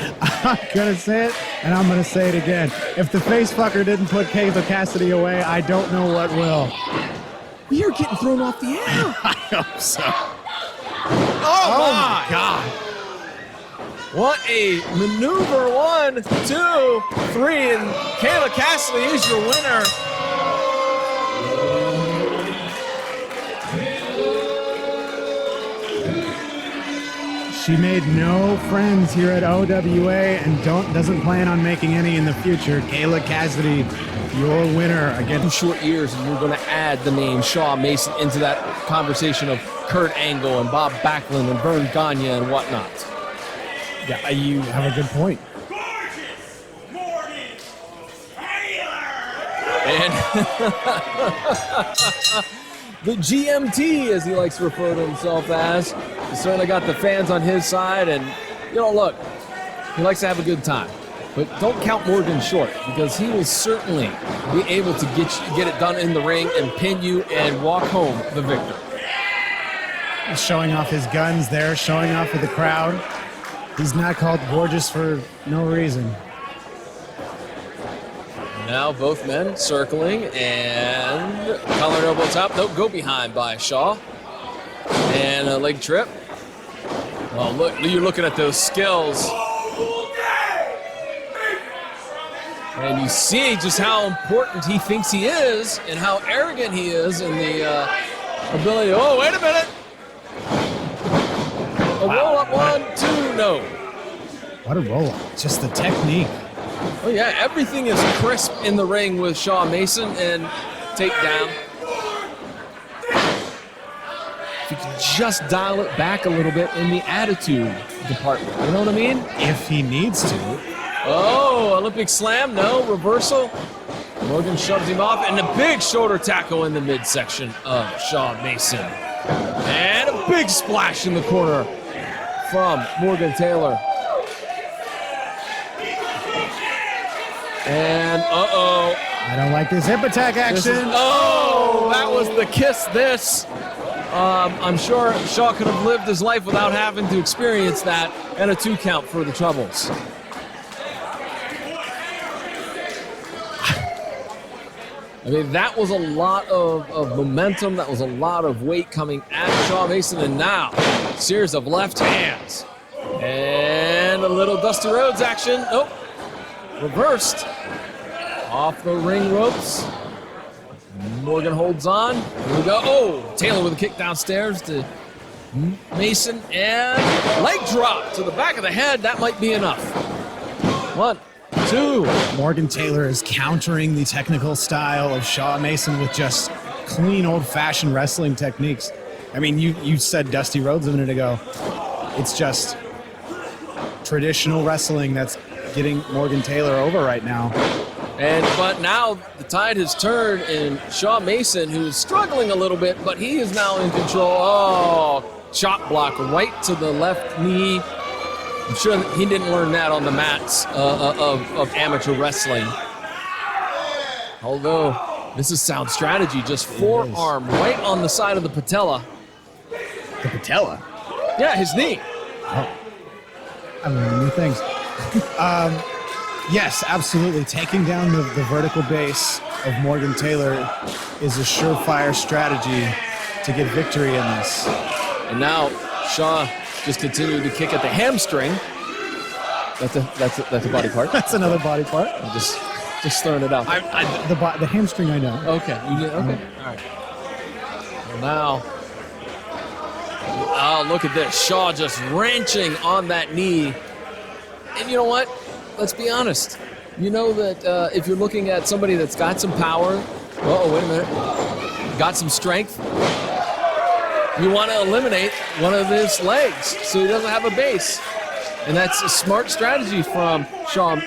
I'm gonna say it, and I'm gonna say it again. If the face fucker didn't put Kayla Cassidy away, I don't know what will. We are getting thrown off the air. I hope so. Oh my God. What a maneuver. 1, 2, 3, and Kayla Cassidy is your winner. She made no friends here at OWA and doesn't plan on making any in the future. Kayla Cassidy, your winner again. 2 short years, and you're going to add the name Shaw Mason into that conversation of Kurt Angle and Bob Backlund and Vern Gagne and whatnot. Yeah, you have a good point. And the GMT, as he likes to refer to himself as, he certainly got the fans on his side. And, look, he likes to have a good time. But don't count Morgan short, because he will certainly be able to get it done in the ring and pin you and walk home the victor. He's showing off his guns there, showing off for the crowd. He's not called gorgeous for no reason. Now both men circling, and collar elbow top. Nope, go behind by Shaw. And a leg trip. Well, look, you're looking at those skills. And you see just how important he thinks he is and how arrogant he is in the ability. Oh, wait a minute. A roll up, 1, 2, no. What a roll up. Just the technique. Oh yeah, everything is crisp in the ring with Shaw Mason and takedown. If you can just dial it back a little bit in the attitude department, you know what I mean? If he needs to. Oh, Olympic slam, no, reversal. Morgan shoves him off, and a big shoulder tackle in the midsection of Shaw Mason. And a big splash in the corner from Morgan Taylor. And uh-oh. I don't like this hip attack action. That was the kiss this. I'm sure Shaw could have lived his life without having to experience that, and a 2 count for the Troubles. I mean, that was a lot of momentum. That was a lot of weight coming at Shaw Mason, and now, series of left hands. And a little Dusty Rhodes action. Nope. Reversed. Off the ring ropes. Morgan holds on. Here we go. Oh, Taylor with a kick downstairs to Mason. And leg drop to the back of the head. That might be enough. 1, 2. Morgan Taylor is countering the technical style of Shaw Mason with just clean, old-fashioned wrestling techniques. I mean, you said Dusty Rhodes a minute ago. It's just traditional wrestling that's getting Morgan Taylor over right now. But now the tide has turned, and Shaw Mason, who is struggling a little bit, but he is now in control. Oh, chop block right to the left knee. I'm sure that he didn't learn that on the mats of amateur wrestling. Although this is sound strategy, just forearm right on the side of the patella. The patella? Yeah, his knee. Oh. I'm learning new things. Yes, absolutely. Taking down the vertical base of Morgan Taylor is a surefire strategy to get victory in this. And now Shaw just continued to kick at the hamstring. That's a body part. That's another body part. I'm just throwing it out. The hamstring I know. Okay. You did? Okay. All right. Well, now, oh, look at this. Shaw just wrenching on that knee. And you know what? Let's be honest. You know that if you're looking at somebody that's got some power, wait a minute, got some strength, You want to eliminate one of his legs so he doesn't have a base. And that's a smart strategy from Shaw.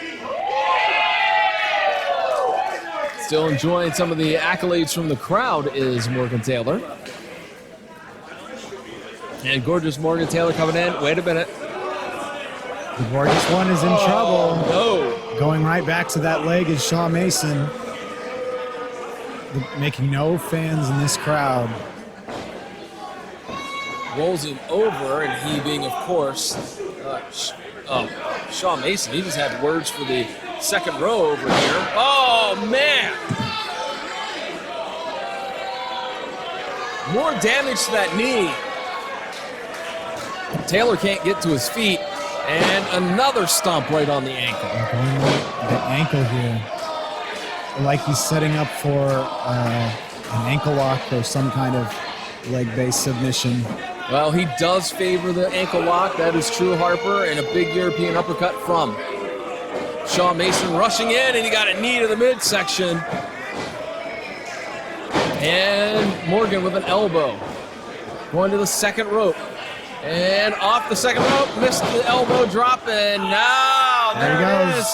Still enjoying some of the accolades from the crowd is Morgan Taylor. And gorgeous Morgan Taylor coming in. Wait a minute. The gorgeous one is in trouble. No. Going right back to that leg is Shaw Mason. Making no fans in this crowd. Rolls him over, and he being, of course, Shaw Mason. He just had words for the second row over here. Oh, man. More damage to that knee. Taylor can't get to his feet. And another stomp right on the ankle. The ankle here. Like he's setting up for an ankle lock or some kind of leg-based submission. Well, he does favor the ankle lock. That is true, Harper. And a big European uppercut from Shaw Mason rushing in, and he got a knee to the midsection. And Morgan with an elbow. Going to the second rope. And off the second rope, missed the elbow drop, and now there it is.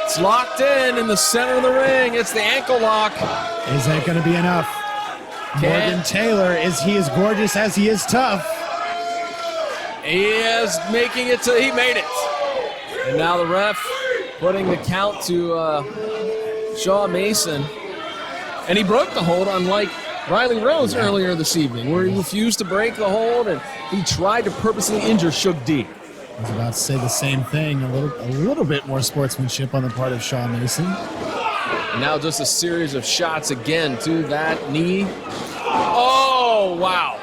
It's locked in the center of the ring. It's the ankle lock. Is that going to be enough? Morgan Taylor, is he as gorgeous as he is tough? He is making it to, he made it. And now the ref putting the count to Shaw Mason. And he broke the hold, unlike Riley Rose earlier this evening, where he refused to break the hold and he tried to purposely injure Shug D. I was about to say the same thing. A little bit more sportsmanship on the part of Shaw Mason. And now just a series of shots again to that knee. Oh, wow.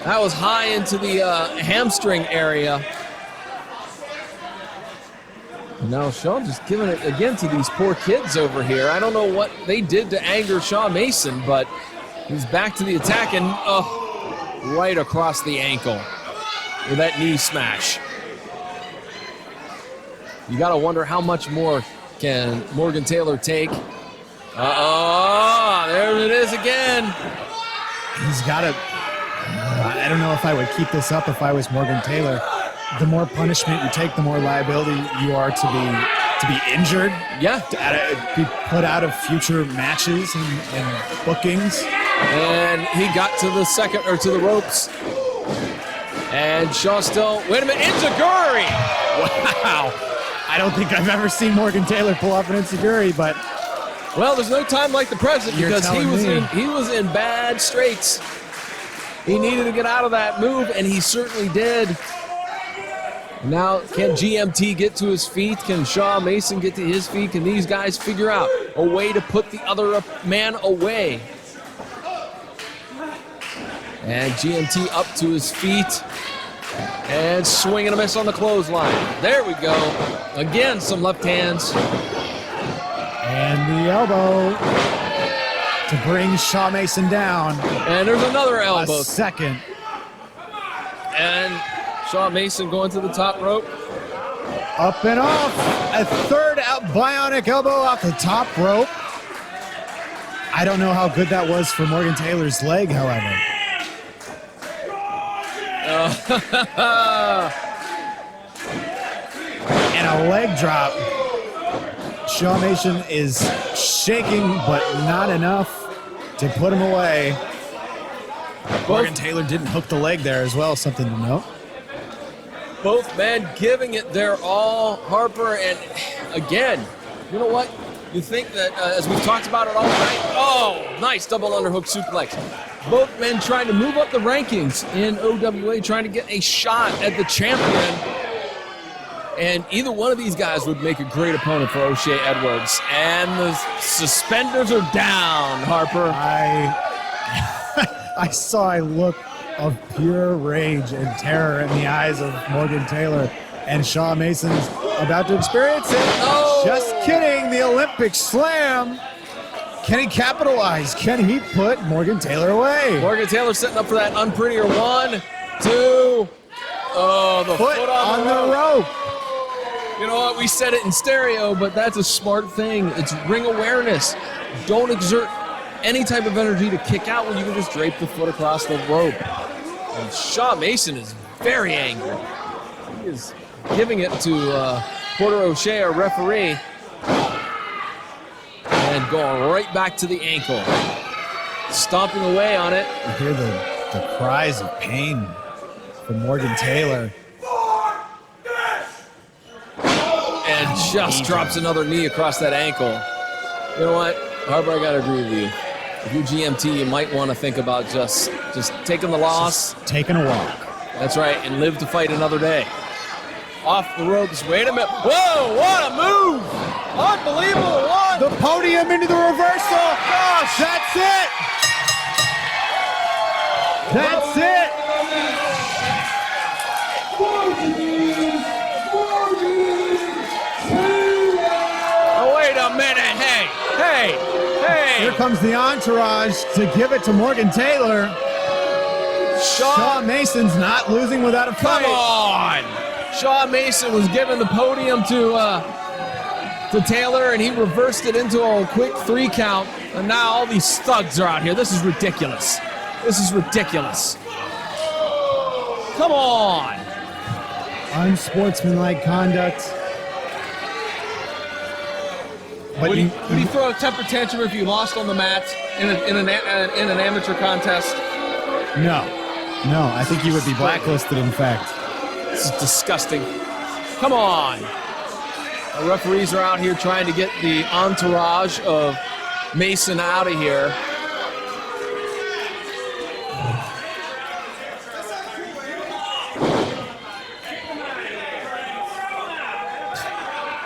That was high into the hamstring area. Now Shaw just giving it again to these poor kids over here. I don't know what they did to anger Shaw Mason, but he's back to the attack and right across the ankle with that knee smash. You got to wonder how much more can Morgan Taylor take. There it is again. He's got to. I don't know if I would keep this up if I was Morgan Taylor. The more punishment you take, the more liability you are to be injured. Yeah. To be put out of future matches and bookings. And he got to the second, or to the ropes. And Shaw still, wait a minute, Enziguri! Wow. I don't think I've ever seen Morgan Taylor pull off an Enziguri, but well, there's no time like the present because he was in bad straits. He needed to get out of that move, and he certainly did. Now, can GMT get to his feet? Can Shaw Mason get to his feet? Can these guys figure out a way to put the other man away? And GMT up to his feet. And swing and a miss on the clothesline. There we go. Again, some left hands. And the elbow to bring Shaw Mason down. And there's another elbow. A second. And Shaw Mason going to the top rope. Up and off. A third out bionic elbow off the top rope. I don't know how good that was for Morgan Taylor's leg, however. And a leg drop. Shaw Mason is shaking, but not enough to put him away. Morgan Taylor didn't hook the leg there as well, something to note. Both men giving it their all. Harper, and again, you know what? You think that, as we've talked about it all night, nice double underhook suplex. Both men trying to move up the rankings in OWA, trying to get a shot at the champion. And either one of these guys would make a great opponent for O'Shea Edwards. And the suspenders are down, Harper. I saw a look of pure rage and terror in the eyes of Morgan Taylor. And Shaw Mason's about to experience it. Oh. Just kidding, the Olympic slam. Can he capitalize? Can he put Morgan Taylor away? Morgan Taylor setting up for that unprettier 1, 2. Oh, the foot on the rope. You know what? We said it in stereo, but that's a smart thing. It's ring awareness. Don't exert any type of energy to kick out when you can just drape the foot across the rope. And Shaw Mason is very angry. He is giving it to Porter O'Shea, our referee, and going right back to the ankle. Stomping away on it. You hear the cries of pain from Morgan Taylor. And just drops another knee across that ankle. You know what, Harper, I gotta agree with you. If you're GMT, you might want to think about just taking the loss. Just taking a walk. That's right, and live to fight another day. Off the ropes. Wait a minute. Whoa, what a move! Unbelievable one! The podium into the reversal. Gosh, that's it. That's it. Oh, wait a minute. Hey. Here comes the entourage to give it to Morgan Taylor. Shaw Mason's not losing without a fight. Come on! Shaw Mason was given the podium to Taylor, and he reversed it into a quick 3 count. And now all these thugs are out here. This is ridiculous. Come on! Unsportsmanlike conduct. But Would he throw a temper tantrum if you lost on the mat in an amateur contest? No, I think he would be blacklisted, in fact. This is disgusting. Come on. The referees are out here trying to get the entourage of Mason out of here.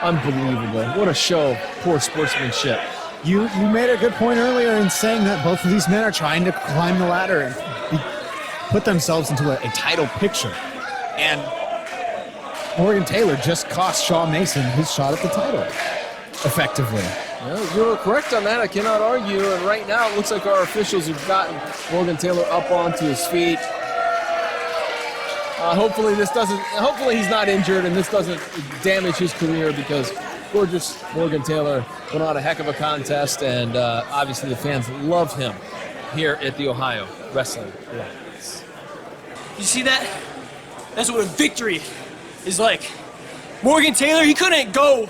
Unbelievable. What a show of poor sportsmanship. You made a good point earlier in saying that both of these men are trying to climb the ladder and put themselves into a title picture. And Morgan Taylor just cost Shaw Mason his shot at the title, effectively. Well, you were correct on that. I cannot argue. And right now, it looks like our officials have gotten Morgan Taylor up onto his feet. Hopefully he's not injured and this doesn't damage his career, because gorgeous Morgan Taylor put on a heck of a contest, and obviously the fans love him here at the Ohio Wrestling Alliance. You see that? That's what a victory is like. Morgan Taylor, he couldn't go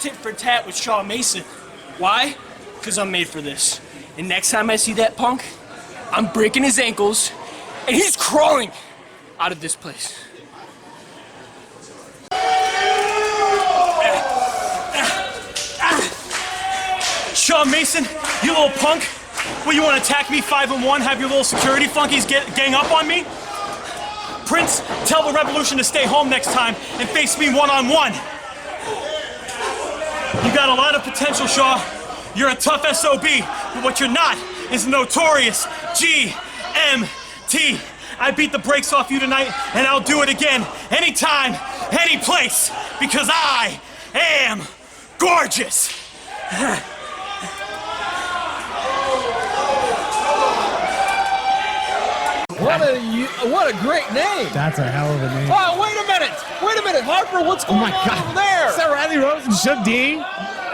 tit for tat with Shaw Mason. Why? Because I'm made for this. And next time I see that punk, I'm breaking his ankles, and he's crawling out of this place. Shaw Mason, you little punk. What, you want to attack me 5-on-1, have your little security flunkies gang up on me? Prince, tell the Revolution to stay home next time and face me 1-on-1. You got a lot of potential, Shaw. You're a tough SOB, but what you're not is a notorious GMT. I beat the brakes off you tonight, and I'll do it again, anytime, any place, because I am gorgeous. What a great name! That's a hell of a name. Oh, wait a minute, Harper, what's going on over there? Is that Riley Rose and Shug D?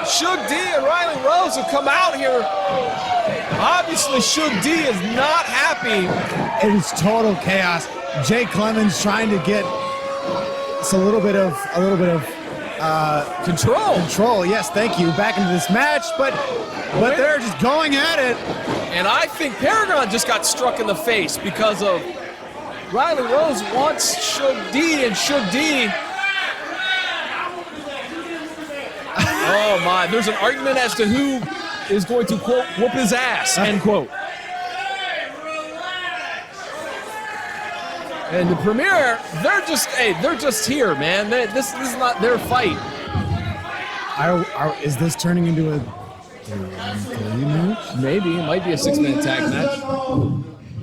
Shug D and Riley Rose have come out here. Obviously, Shug D is not happy. It is total chaos. Jay Clemens trying to get a little bit of control. Yes, thank you. Back into this match, but they're just going at it. And I think Paragon just got struck in the face because of Riley Rose wants Shug D, and Shug D. Oh my! There's an argument as to who is going to, quote, whoop his ass, end quote. And the Premier, they're just here, man. This is not their fight. Is this turning into a 3-on-3 match? Maybe. It might be a 6-man tag match.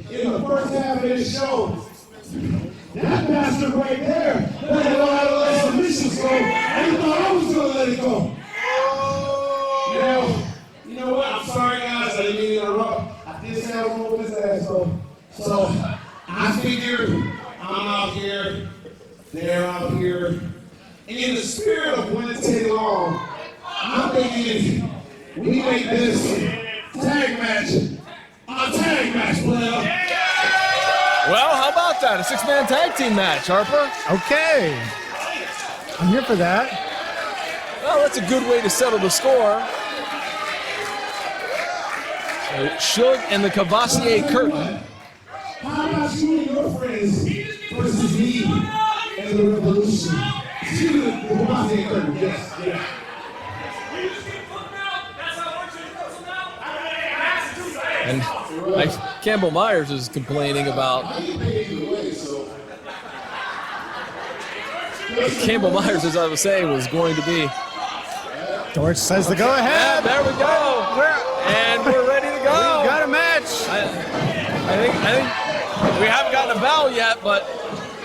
In the first half of this show, that bastard right there, let it go out of let submissions go. I thought I was going to let it go. You know what? I'm sorry, guys. I didn't mean to interrupt. I did say I was going to whoop his ass, though. So I figured I'm out here, they're out here. In the spirit of when it take long, I'm thinking we make this tag match. A tag match, player. Well, how about that? A 6-man tag team match, Harper. Okay. I'm here for that. Well, that's a good way to settle the score. So, Suge and the Cavassier Curtain. How about you and your friends versus me and the Revolution? You, the Cavassier Curtain, yes, yeah. And Campbell Myers is complaining about. Campbell Myers, as I was saying, was going to be. George says the go Yeah, ahead. there we go. And we're ready to go. We got a match. I think we haven't gotten a bell yet, but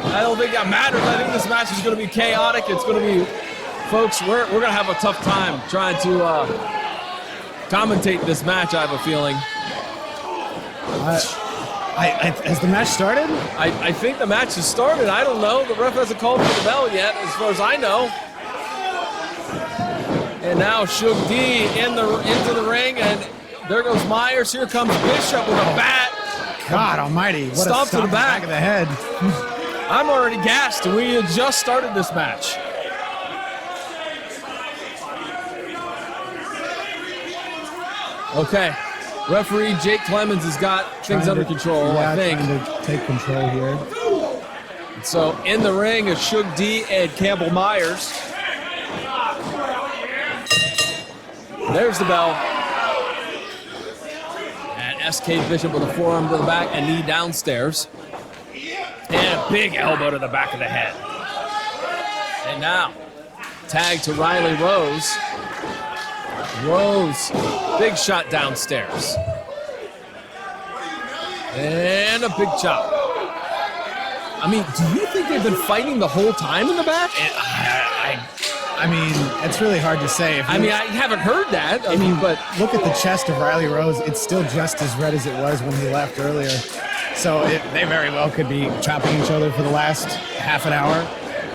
I don't think that matters. I think this match is going to be chaotic. It's going to be, folks, we're going to have a tough time trying to commentate this match, I have a feeling. Has the match started? I think the match has started. I don't know. The ref hasn't called for the bell yet, as far as I know. And now Suge D into the ring, and there goes Myers. Here comes Bishop with a bat. God almighty. What Stomp a to the stomp back. of the head. I'm already gassed, and we had just started this match. Okay. Referee Jake Clemens has got things under control, I think. Trying to take control here. So in the ring is Suge D and Campbell Myers. There's the bell. And SK Bishop with a forearm to the back and knee downstairs. And a big elbow to the back of the head. And now, tag to Riley Rose. Rose, big shot downstairs. And a big chop. I mean, do you think they've been fighting the whole time in the back? I mean, it's really hard to say. I haven't heard that. I mean, but look at the chest of Riley Rose. It's still just as red as it was when he left earlier. So they very well could be chopping each other for the last half an hour.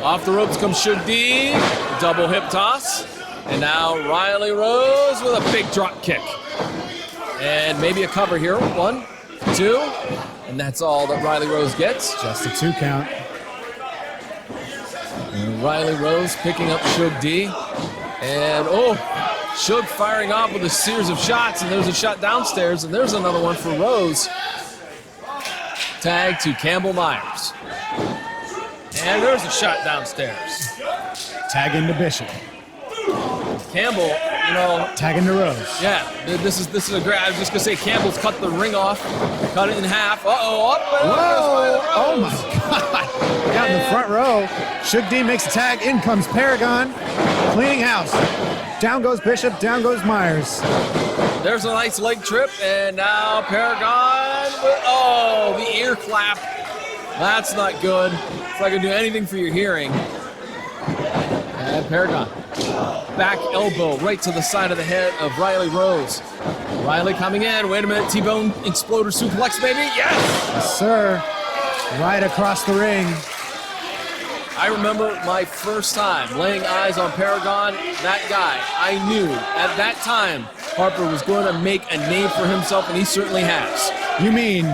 Off the ropes comes Suge D. Double hip toss. And now Riley Rose with a big drop kick. And maybe a cover here. 1, 2. And that's all that Riley Rose gets. Just a 2 count. And Riley Rose picking up Suge D. And Suge firing off with a series of shots. And there's a shot downstairs. And there's another one for Rose. Tag to Campbell Myers. And there's a shot downstairs. Tag into Bishop. Campbell, tag into Rose. Yeah, this is a great. I was just gonna say Campbell's cut the ring off, cut it in half. Up. Whoa! Oh my God! Got in the front row. Suge D makes a tag. In comes Paragon, cleaning house. Down goes Bishop. Down goes Myers. There's a nice leg trip, and now Paragon. The ear clap. That's not good. It's not gonna do anything for your hearing. And Paragon. Back elbow right to the side of the head of Riley Rose. Riley coming in. Wait a minute. T-bone exploder suplex, baby. Yes, sir. Right across the ring. I remember my first time laying eyes on Paragon. That guy, I knew at that time Harper was going to make a name for himself, and he certainly has. You mean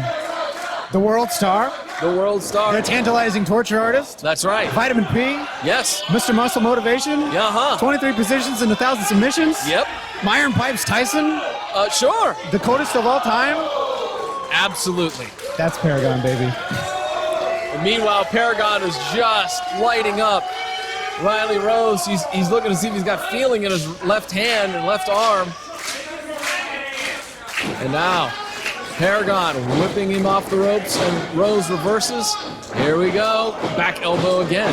the World Star? The World Star. The tantalizing torture artist? That's right. Vitamin P? Yes. Mr. Muscle Motivation? 23 positions and 1,000 submissions? Yep. Myron Pipes Tyson? Sure. The coldest of all time? Absolutely. That's Paragon, baby. And meanwhile, Paragon is just lighting up Riley Rose. He's looking to see if he's got feeling in his left hand and left arm. And now, Paragon whipping him off the ropes, and Rose reverses. Here we go. Back elbow again.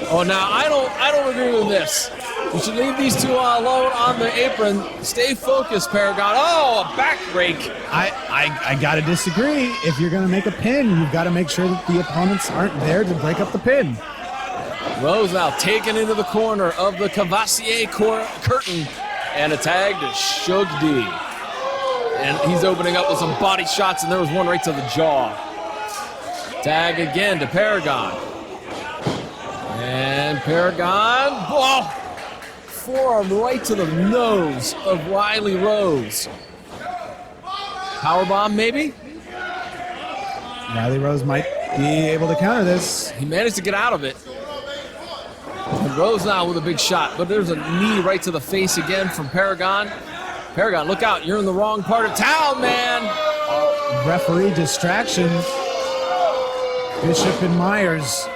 Oh, now I don't agree with this. You should leave these two alone on the apron. Stay focused, Paragon. Oh, a back rake. I gotta disagree. If you're gonna make a pin, you've got to make sure that the opponents aren't there to break up the pin. Rose now taken into the corner of the Cavassier curtain, and a tag to Suge D. And he's opening up with some body shots, and there was one right to the jaw. Tag again to Paragon. And Paragon, forearm right to the nose of Riley Rose. Powerbomb, maybe? Riley Rose might be able to counter this. He managed to get out of it. And Rose now with a big shot, but there's a knee right to the face again from Paragon. Paragon, look out. You're in the wrong part of town, man. Referee distraction. Bishop and Myers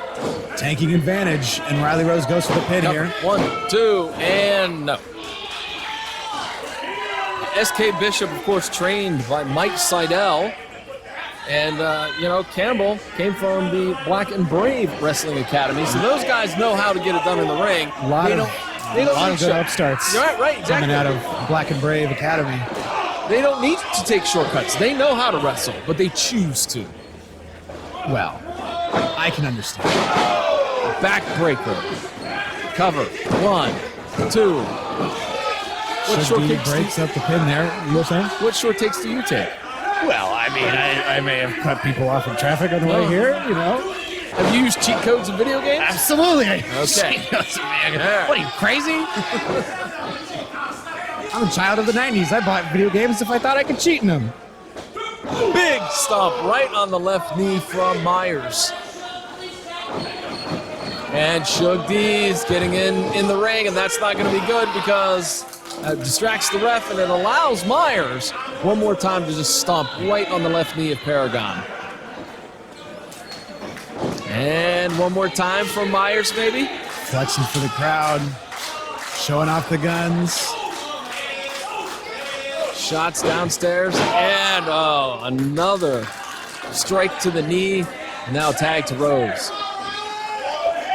taking advantage, and Riley Rose goes for the pin here. 1, 2, and no. SK Bishop, of course, trained by Mike Cider. And, Campbell came from the Black and Brave Wrestling Academy, so those guys know how to get it done in the ring. A lot of good upstarts right, exactly. coming out of Black and Brave Academy. They don't need to take shortcuts. They know how to wrestle, but they choose to. Well, I can understand. Backbreaker. Cover. 1, 2. What short kicks breaks up the pin there. You were saying? What short takes do you take? Well, I mean, I may have cut people off in traffic on the way here, Have you used cheat codes in video games? Absolutely. Okay. What are you, crazy? I'm a child of the 90s. I bought video games if I thought I could cheat in them. Big stomp right on the left knee from Myers. And Shug D's getting in the ring, and that's not going to be good because it distracts the ref, and it allows Myers one more time to just stomp right on the left knee of Paragon. And one more time from Myers, maybe. Flexing for the crowd, showing off the guns. Shots downstairs, and another strike to the knee. Now tag to Rose.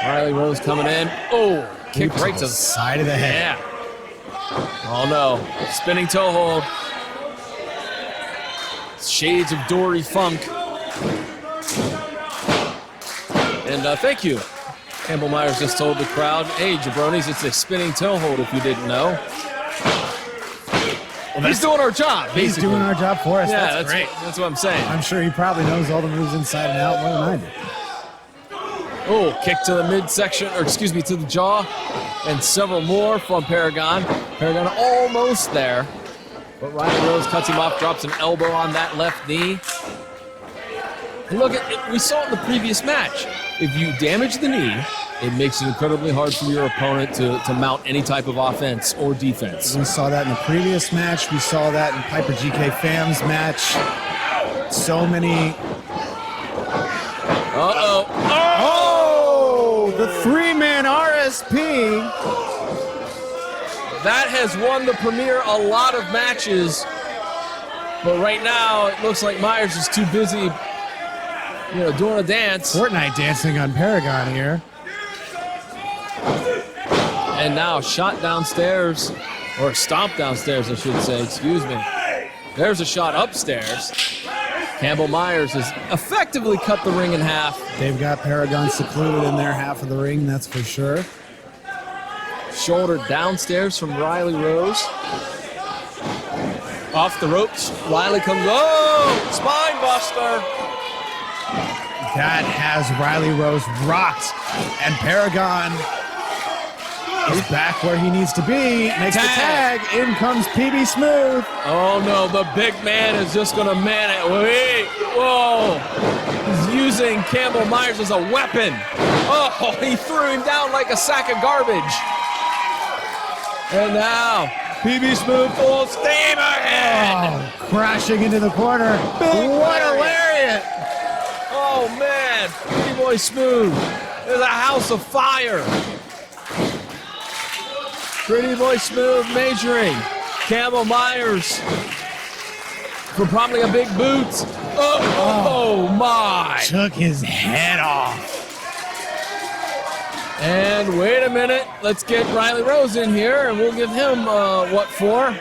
Riley Rose coming in. Oh, kick right to the side of the head. Yeah. Oh no, spinning toe hold. Shades of Dory Funk. And thank you. Campbell Myers just told the crowd, hey, jabronis, it's a spinning toe hold if you didn't know. Well, he's doing our job, basically. He's doing our job for us. Yeah, that's great. That's what I'm saying. I'm sure he probably knows all the moves inside and out more than I do. Oh, kick to the midsection, to the jaw, and several more from Paragon. Paragon almost there, but Riley Rose cuts him off, drops an elbow on that left knee. And look, we saw it in the previous match. If you damage the knee, it makes it incredibly hard for your opponent to mount any type of offense or defense. We saw that in the previous match. We saw that in Piper GK Fam's match. So many. Uh-oh. Oh! The three-man RSP. That has won the Premier a lot of matches. But right now, it looks like Myers is too busy, doing a dance. Fortnite dancing on Paragon here. And now shot downstairs, or stomp downstairs, I should say, excuse me. There's a shot upstairs. Campbell Myers has effectively cut the ring in half. They've got Paragon secluded in their half of the ring, that's for sure. Shoulder downstairs from Riley Rose. Off the ropes, Riley comes, spine buster. That has Riley Rose rocked, and Paragon is back where he needs to be. Makes the tag. In comes PB Smooth. Oh no, the big man is just gonna man it. Wait, whoa. He's using Campbell Myers as a weapon. Oh, he threw him down like a sack of garbage. And now, PB Smooth full steam ahead. Oh, crashing into the corner. What a lariat. Oh man, Pretty Boy Smooth. There's a house of fire. Pretty Boy Smooth measuring. Campbell Myers for probably a big boot. Oh my. Took his head off. And wait a minute. Let's get Riley Rose in here and we'll give him what for.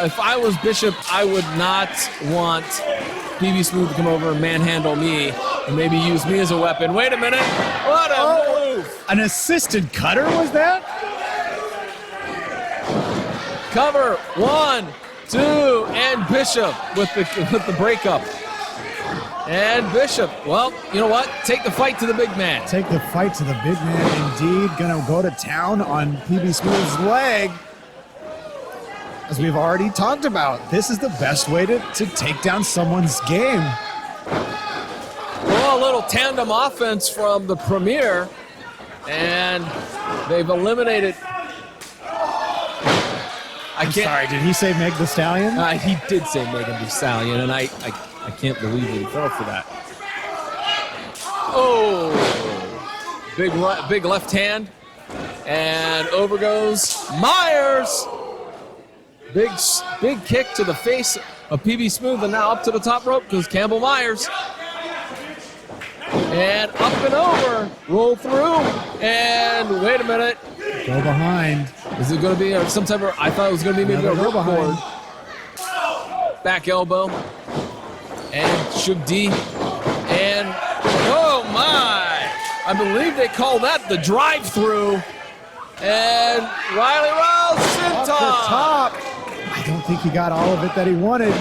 If I was Bishop, I would not want PB Smooth to come over and manhandle me and maybe use me as a weapon. Wait a minute. What a move. An assisted cutter was that? Cover. 1, 2, and Bishop with the breakup. And Bishop, well, you know what? Take the fight to the big man. Take the fight to the big man, indeed. Gonna go to town on PB Smooth's leg. as we've already talked about, this is the best way to take down someone's game. Well, a little tandem offense from the Premier, and they've eliminated. I'm sorry, did he say Meg the Stallion? He did say Megan Thee Stallion, and I can't believe that he fell for that. Oh, big left hand, and over goes Myers. Big kick to the face of PB Smooth, and now up to the top rope goes Campbell Myers. And up and over, roll through, and wait a minute. Go behind. Is it going to be some type of, I thought it was going to be maybe a ripcord. Back elbow. And Shug D. And, oh my! I believe they call that the drive-through. And Riley Rose, off the top. I don't think he got all of it that he wanted.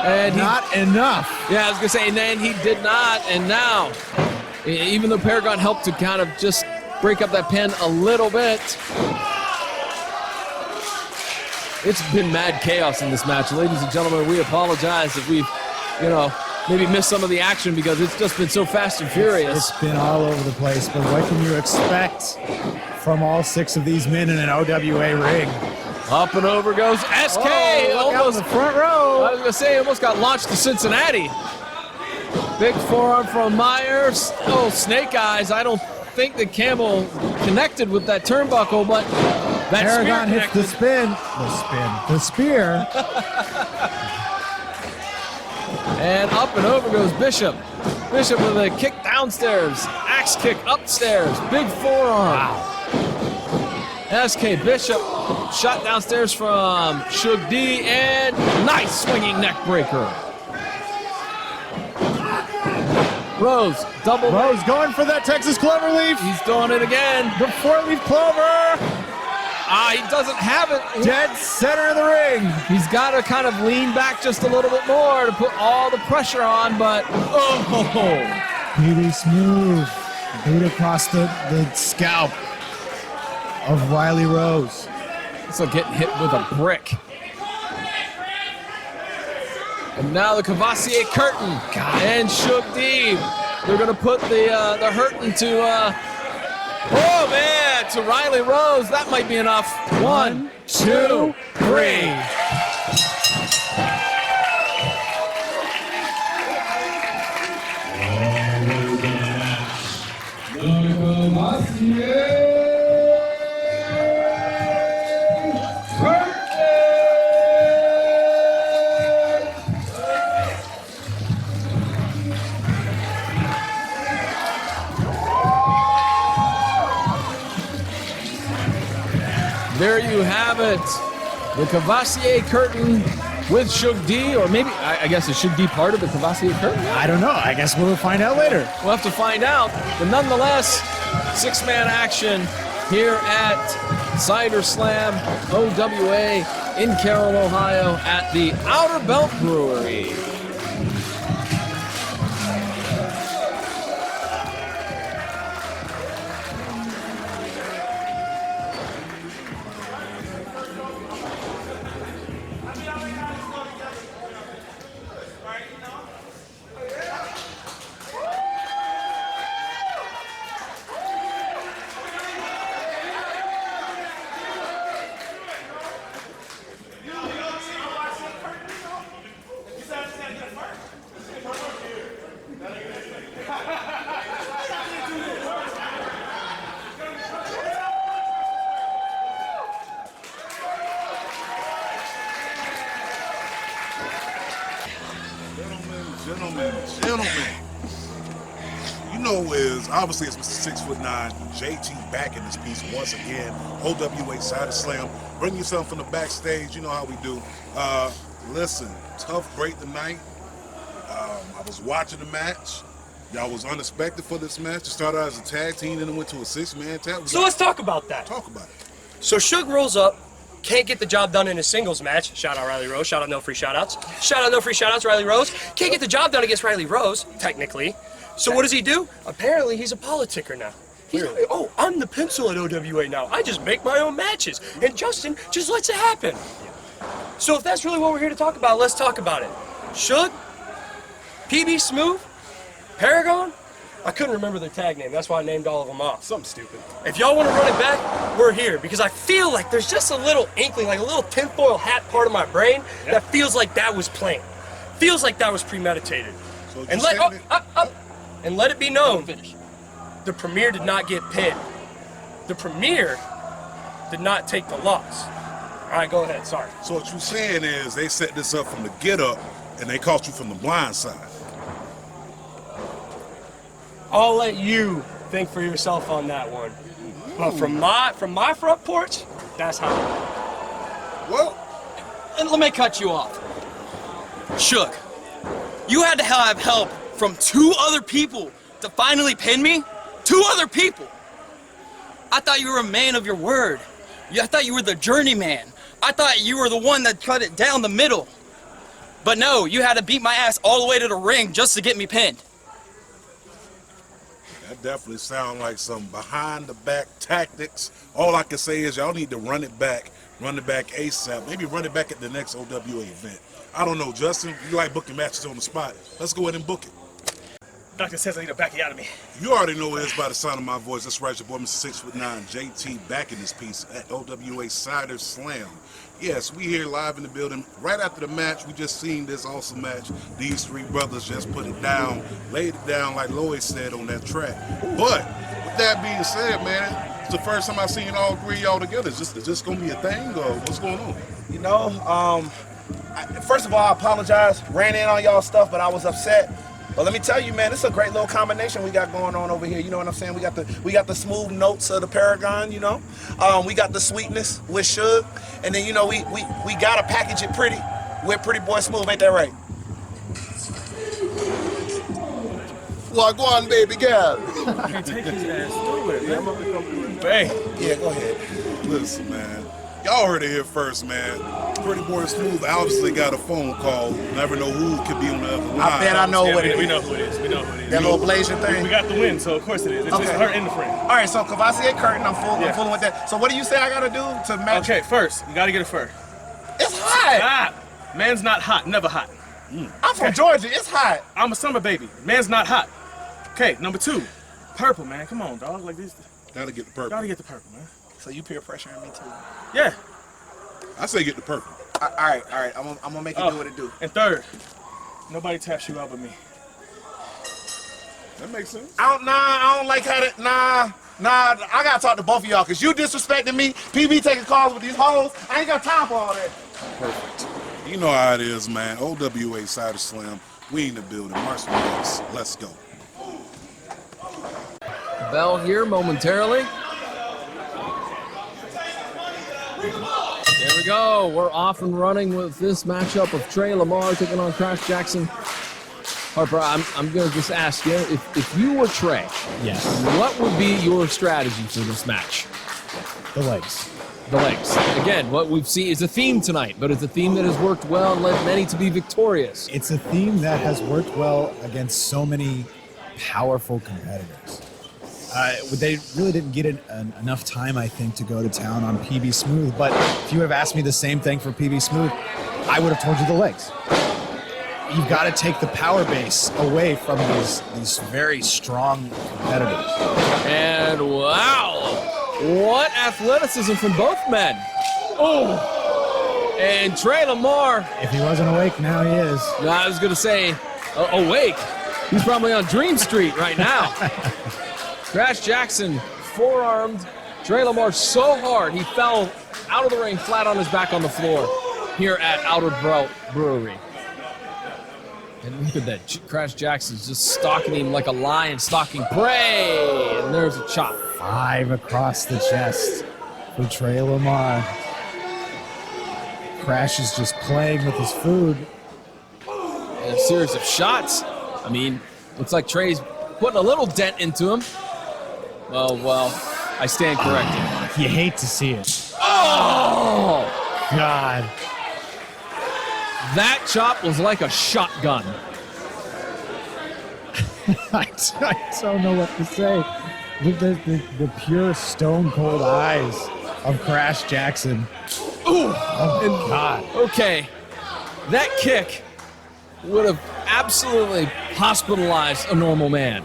And not enough. Yeah, I was going to say, and then he did not. And now, even though Paragon helped to kind of just break up that pin a little bit, it's been mad chaos in this match. Ladies and gentlemen, we apologize if we've, maybe missed some of the action because it's just been so fast and furious. It's been all over the place, but what can you expect from all 6 of these men in an OWA ring? Up and over goes SK. Almost the front row. I was going to say, almost got launched to Cincinnati. Big forearm from Myers. Oh, snake eyes. I don't think that Campbell connected with that turnbuckle, but that Paragon spear hits the spear. And up and over goes Bishop. Bishop with a kick downstairs. Axe kick upstairs. Big forearm. Wow. SK Bishop shot downstairs from Shug D, and nice swinging neck breaker. Rose, double. Rose going for that Texas Cloverleaf. He's doing it again. The 4-leaf clover. He doesn't have it. Dead center of the ring. He's got to kind of lean back just a little bit more to put all the pressure on, but PB Smooth. Boot across the scalp of Riley Rose. It's like getting hit with a brick. And now the Cavassier curtain. And Shug D. They're going to put the hurt into, to Riley Rose. That might be enough. 1, 2, 3. There you have it. The Cavassier curtain with Shug D, or maybe, I guess, is Shug D part of the Cavassier curtain? I don't know. I guess we'll find out later. We'll have to find out. But nonetheless, 6-man action here at Cider Slam OWA in Carroll, Ohio at the Outer Belt Brewery. Gentlemen, you know, obviously it's Mr. 6'9", JT back in this piece once again. OWA Cider Slam. Bring yourself from the backstage. You know how we do. Listen, tough break tonight. I was watching the match. Y'all was unexpected for this match. It started out as a tag team, then it went to a 6-man tag. So let's talk about that. Talk about it. So Shug rolls up, can't get the job done in a singles match. Shout out Riley Rose. Shout out no free shoutouts. Shout out no free shoutouts, Riley Rose. Can't get the job done against Riley Rose, technically. So what does he do? Apparently he's a politicker now. He's like, oh, I'm the pencil at OWA now. I just make my own matches. And Justin just lets it happen. So if that's really what we're here to talk about, let's talk about it. Suge, PB Smooth, Paragon. I couldn't remember their tag name. That's why I named all of them off. Something stupid. If y'all want to run it back, we're here because I feel like there's just a little inkling, like a little tinfoil hat part of my brain that feels like that was planned. Feels like that was premeditated. So And let it be known, the Premier did not get pinned. The Premier did not take the loss. All right, go ahead. Sorry. So what you're saying is they set this up from the get up and they caught you from the blind side. I'll let you think for yourself on that one. But from my front porch, that's how. Well, And let me cut you off. Shook, you had to have help from 2 other people to finally pin me? 2 other people! I thought you were a man of your word. I thought you were the journeyman. I thought you were the one that cut it down the middle. But no, you had to beat my ass all the way to the ring just to get me pinned. that definitely sounds like some behind the back tactics. All I can say is y'all need to run it back ASAP. Maybe run it back at the next OWA event. I don't know, Justin, you like booking matches on the spot. Let's go ahead and book it. Doctor says I need to back you out of me. You already know it is by the sound of my voice. That's right, your boy Mr. 6'9", JT, back in this piece at OWA Cider Slam. Yes, we here live in the building. Right after the match, we just seen this awesome match. These 3 brothers just put it down, laid it down like Lloyd said on that track. But with that being said, man, it's the first time I've seen all 3 of y'all together. Is this gonna be a thing or what's going on? You know, first of all, I apologize. Ran in on y'all stuff, but I was upset. But let me tell you, man, it's a great little combination we got going on over here. You know what I'm saying? We got the smooth notes of the Paragon, you know. We got the sweetness with Suge, and then you know we gotta package it pretty with Pretty Boy Smooth. Ain't that right? Well, go on, baby girl. Take his ass through it, man. Hey. Yeah, go ahead. Listen, man. Y'all heard it here first, man. Pretty Boy Smooth obviously got a phone call. Never know who could be on the other line. I bet I know what it is. We know who it is. We know who it is. That little blazing thing. We got the win, so of course it is. It's just her and the friend. All right, so Kavasi Curtin, I'm fooling with that. So what do you say I gotta do to match? Okay, first, you gotta get a fur. It's hot. Hot. Man's not hot, never hot. I'm from Georgia. It's hot. I'm a summer baby. Man's not hot. Okay, number 2, purple, man. Come on, dog. Like this. Gotta get the purple. Gotta get the purple, man. So you peer pressuring me too? Yeah. I say get the purple. All right. I'm gonna make it do what it do. And 3rd, nobody taps you out but me. That makes sense. I don't like how that. Nah. I gotta talk to both of y'all because you disrespecting me. PB taking calls with these hoes. I ain't got time for all that. Perfect. You know how it is, man. OWA Cider Slam. We in the building. March Minutes. Let's go. Bell here momentarily. There we go. We're off and running with this matchup of Trey Lamar taking on Crash Jackson. Harper, I'm going to just ask you, if you were Trey, Yes. what would be your strategy for this match? The legs. The legs. Again, what we've seen is a theme tonight, but it's a theme that has worked well and led many to be victorious. It's a theme that has worked well against so many powerful competitors. They really didn't get enough time, I think, to go to town on PB Smooth. But if you would have asked me the same thing for PB Smooth, I would have told you the legs. You've got to take the power base away from these very strong competitors. And wow, what athleticism from both men. Oh, and Trey Lamar. If he wasn't awake, now he is. I was going to say awake. He's probably on Dream Street right now. Crash Jackson forearmed Trey Lamar so hard he fell out of the ring flat on his back on the floor here at Outer Brewery. And look at that. Crash Jackson's just stalking him like a lion stalking prey. And there's a chop. 5 across the chest for Trey Lamar. Crash is just playing with his food. And a series of shots. I mean, looks like Trey's putting a little dent into him. Well, I stand corrected. You hate to see it. Oh! God. That chop was like a shotgun. I don't know what to say. The pure stone cold eyes of Crash Jackson. Ooh! Oh, God. Okay, that kick would have absolutely hospitalized a normal man.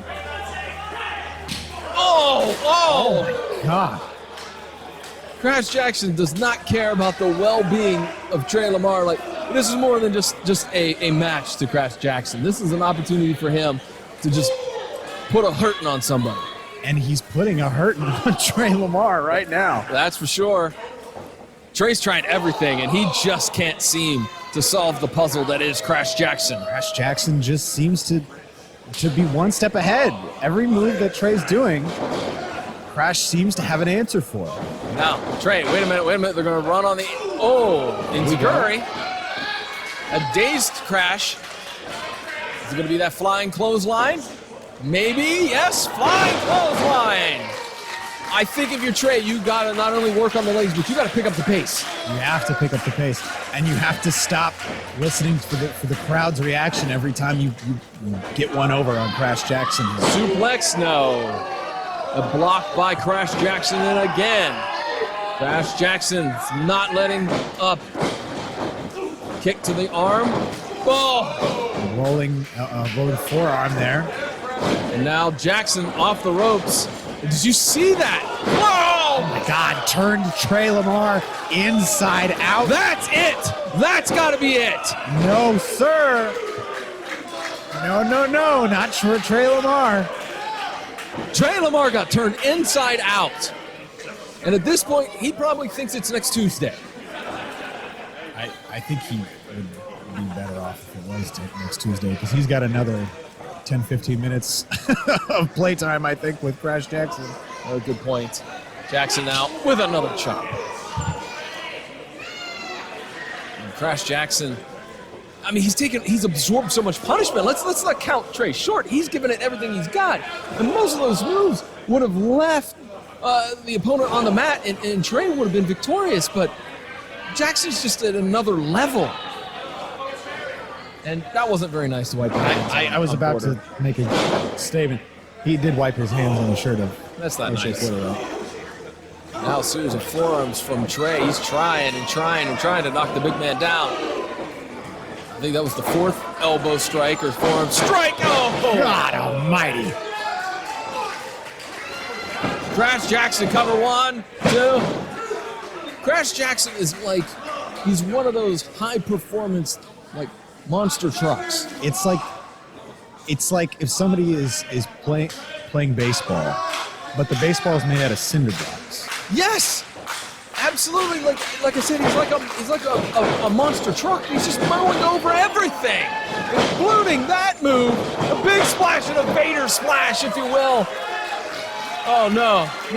Oh! My God. Crash Jackson does not care about the well-being of Trey Lamar. Like, this is more than just a match to Crash Jackson. This is an opportunity for him to just put a hurting on somebody. And he's putting a hurting on Trey Lamar right now. That's for sure. Trey's tried everything, and he just can't seem to solve the puzzle that is Crash Jackson. Crash Jackson just seems to be one step ahead. Every move that Trey's doing, Crash seems to have an answer for. Now, Trey, wait a minute. They're going to run on the... Inzaguri. A dazed Crash. Is it going to be that flying clothesline? Maybe, yes, flying clothesline. I think if you're Trey, you got to not only work on the legs, but you got to pick up the pace. You have to pick up the pace, and you have to stop listening for the crowd's reaction every time you get one over on Crash Jackson. Suplex, no. A block by Crash Jackson, and again, Crash Jackson's not letting up. Kick to the arm. Oh! Rolling forearm there. And now Jackson off the ropes. Did you see that? Whoa! Oh my God, turned Trey Lamar inside out. That's it! That's got to be it! No, sir. No, not for Trey Lamar. Trey Lamar got turned inside out. And at this point, he probably thinks it's next Tuesday. I think he would be better off if it was next Tuesday, because he's got another 10, 15 minutes of playtime, I think, with Crash Jackson. Oh, good point. Jackson now with another chop. And Crash Jackson, I mean, he's absorbed so much punishment. Let's not count Trey short. He's given it everything he's got. And most of those moves would have left the opponent on the mat, and Trey would have been victorious, but Jackson's just at another level. And that wasn't very nice to wipe his hands on. I was about to make a statement. He did wipe his hands on the shirt of... That's not nice. Now a series of forearms from Trey. He's trying to knock the big man down. I think that was the fourth elbow strike or forearm strike. Oh! God almighty. Crash Jackson, cover 1, 2. Crash Jackson is like, he's one of those high performance, like, monster trucks. It's like if somebody is playing baseball, but the baseball is made out of cinder blocks. Yes, absolutely. Like I said, he's like a monster truck. He's just mowing over everything, including that move, a big splash and a Vader splash, if you will. Oh no! Is he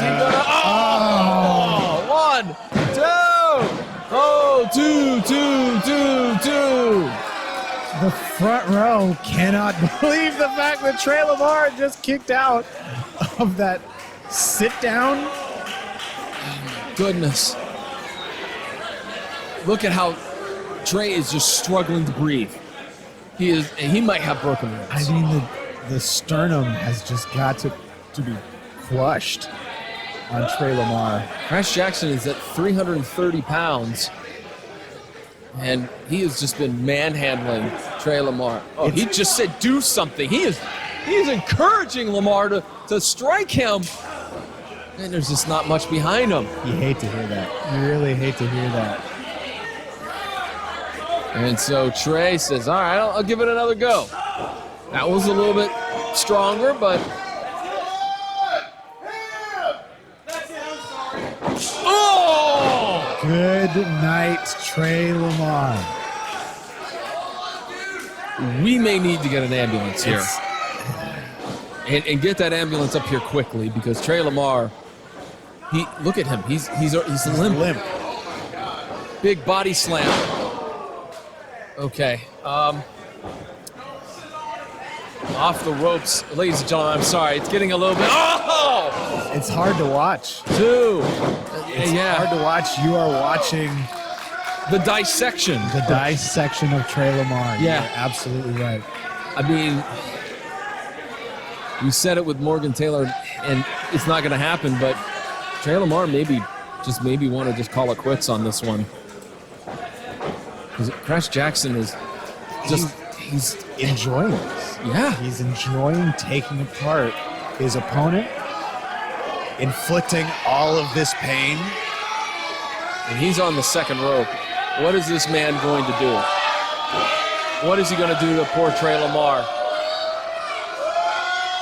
gonna? Oh! 1, 2. Oh, 2. The front row cannot believe the fact that Trey Lamar just kicked out of that sit down. Oh, my goodness. Look at how Trey is just struggling to breathe. He might have broken ribs. I mean, the sternum has just got to be crushed on Trey Lamar. Crash Jackson is at 330 pounds, and he has just been manhandling Trey Lamar. Oh, he just said do something. He is encouraging Lamar to strike him, and there's just not much behind him. You hate to hear that. You really hate to hear that. And so Trey says, all right, I'll give it another go. That was a little bit stronger, but... Oh! Good night, Trey Lamar. We may need to get an ambulance here. And get that ambulance up here quickly, because Trey Lamar, look at him. He's limp. Big body slam. Okay. Off the ropes. Ladies and gentlemen, I'm sorry. It's getting a little bit... Oh! It's hard to watch. 2. It's hard to watch. You are watching... The dissection. The dissection of Trey Lamar. Yeah. You're absolutely right. I mean, you said it with Morgan Taylor, and it's not going to happen, but Trey Lamar may be just maybe want to just call it quits on this one. Because Crash Jackson is just, he's enjoying this. Yeah. He's enjoying taking apart his opponent, inflicting all of this pain. And he's on the second rope. What is this man going to do? What is he going to do to poor Trey Lamar?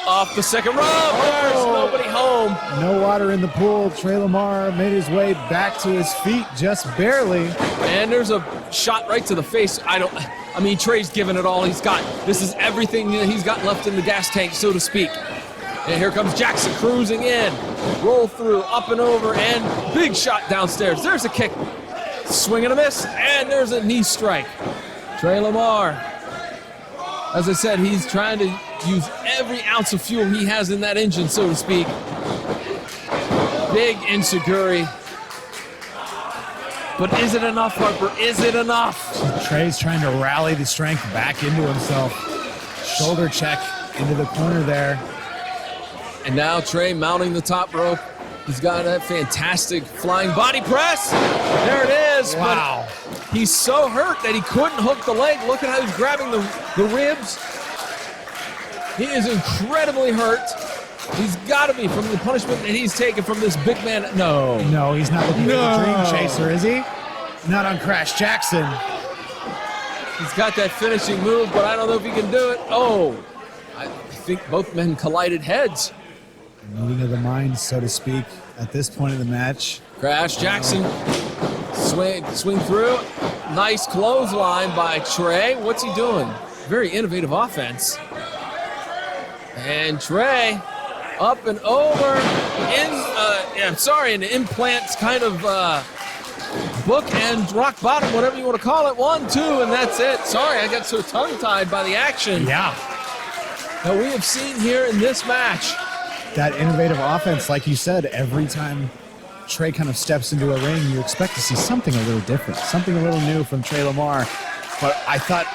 Off the second rope. There's nobody home. No water in the pool. Trey Lamar made his way back to his feet just barely. And there's a shot right to the face. I mean, Trey's given it all he's got. This is everything that he's got left in the gas tank, so to speak. And here comes Jackson cruising in. Roll through, up and over, and big shot downstairs. There's a kick. Swing and a miss, and there's a knee strike. Trey Lamar, as I said, he's trying to use every ounce of fuel he has in that engine, so to speak. Big enziguri. But is it enough, Harper? Is it enough? Trey's trying to rally the strength back into himself. Shoulder check into the corner there. And now Trey mounting the top rope. He's got that fantastic flying body press. There it is. Wow. But he's so hurt that he couldn't hook the leg. Look at how he's grabbing the ribs. He is incredibly hurt. He's got to be from the punishment that he's taken from this big man. No. No, he's not looking for the dream chaser, is he? Not on Crash Jackson. He's got that finishing move, but I don't know if he can do it. Oh, I think both men collided heads. Meeting of the minds, so to speak, at this point in the match. Crash Jackson, swing through. Nice clothesline by Trey. What's he doing? Very innovative offense. And Trey, up and over, an implants kind of book and rock bottom, whatever you want to call it. 1, 2, and that's it. Sorry, I got so tongue-tied by the action. Yeah. That we have seen here in this match. That innovative offense, like you said, every time Trey kind of steps into a ring, you expect to see something a little different, something a little new from Trey Lamar. But I thought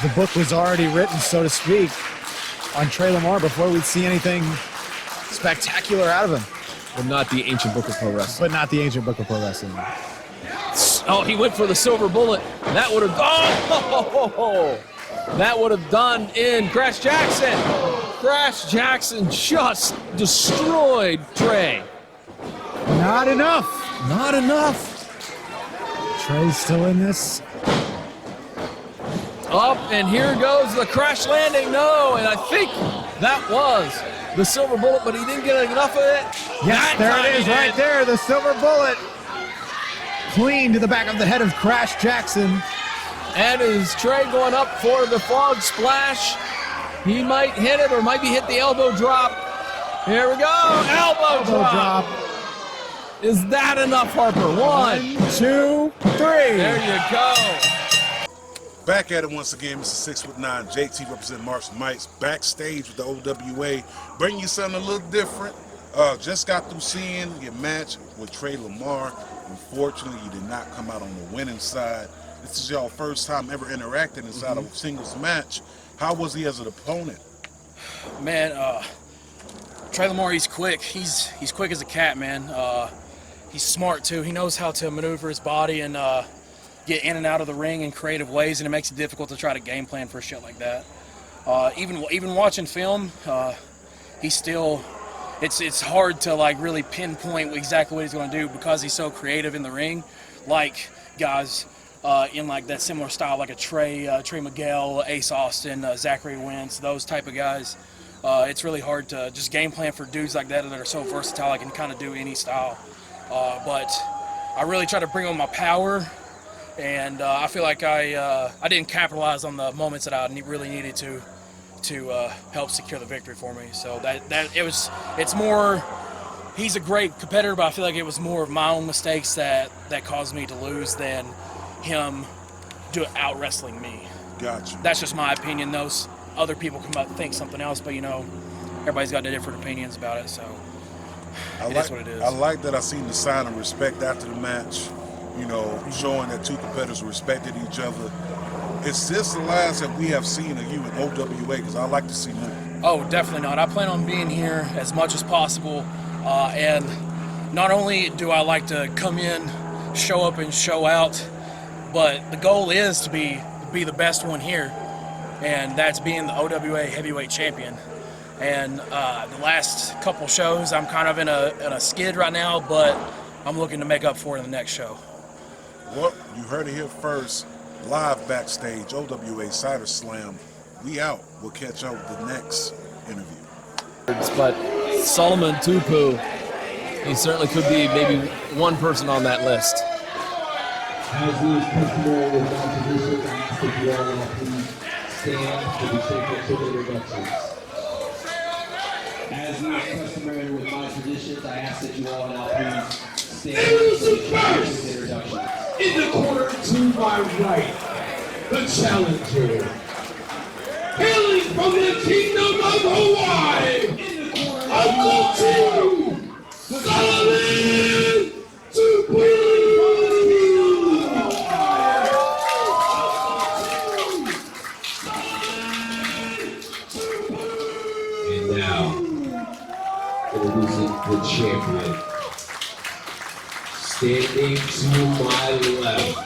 the book was already written, so to speak, on Trey Lamar before we'd see anything spectacular out of him. But not the ancient book of pro wrestling. Oh, he went for the silver bullet. That would have that would have done in Crash Jackson. Crash Jackson just destroyed Trey. Not enough. Not enough. Trey's still in this. Up, and here goes the crash landing. No, and I think that was the silver bullet, but he didn't get enough of it. Yes, there it is right there, the silver bullet. Clean to the back of the head of Crash Jackson. And is Trey going up for the frog splash? He might hit it or might be hit the elbow drop. Here we go, elbow drop. Is that enough, Harper? 1, 2, 3. There you go. Back at it once again, Mr. 6'9", JT representing Marks and Mikes, backstage with the OWA, bringing you something a little different. Just got through seeing your match with Trey Lamar. Unfortunately, you did not come out on the winning side. This is your first time ever interacting inside of a singles match. How was he as an opponent? Man, Trey Lamar, he's quick. He's quick as a cat, man. He's smart too. He knows how to maneuver his body and get in and out of the ring in creative ways, and it makes it difficult to try to game plan for shit like that. Even watching film, he's still. It's hard to like really pinpoint exactly what he's going to do because he's so creative in the ring. Like guys in like that similar style, like a Trey Miguel, Ace Austin, Zachary Wentz, those type of guys. It's really hard to just game plan for dudes like that are so versatile. I can kind of do any style, but I really try to bring on my power. And I feel like I didn't capitalize on the moments that I really needed to help secure the victory for me. So it's more. He's a great competitor, but I feel like it was more of my own mistakes that caused me to lose than him out wrestling me. Gotcha. That's just my opinion. Those other people come up and think something else, but everybody's got different opinions about it. So it is what it is. I like that I seen the sign of respect after the match. Showing that two competitors respected each other. Is this the last that we have seen of you in OWA? Because I like to see more. Oh, definitely not. I plan on being here as much as possible, and not only do I like to come in, show up, and show out, but the goal is to be the best one here, and that's being the OWA heavyweight champion. And the last couple shows, I'm kind of in a skid right now, but I'm looking to make up for it in the next show. Well, you heard it here first. Live backstage, OWA Cider Slam. We out. We'll catch up with the next interview. But Solomon Tupu, he certainly could be maybe one person on that list. As he is customary with my position, I ask that you all please stand for the championship introductions. As he is customary with my positions, I ask that you all now please stand for the championship introductions. In the corner to my right, the challenger. Hailing from the kingdom of Hawaii, Uncle T, Solomon Tupu. And now, introducing the champion. Standing to my left,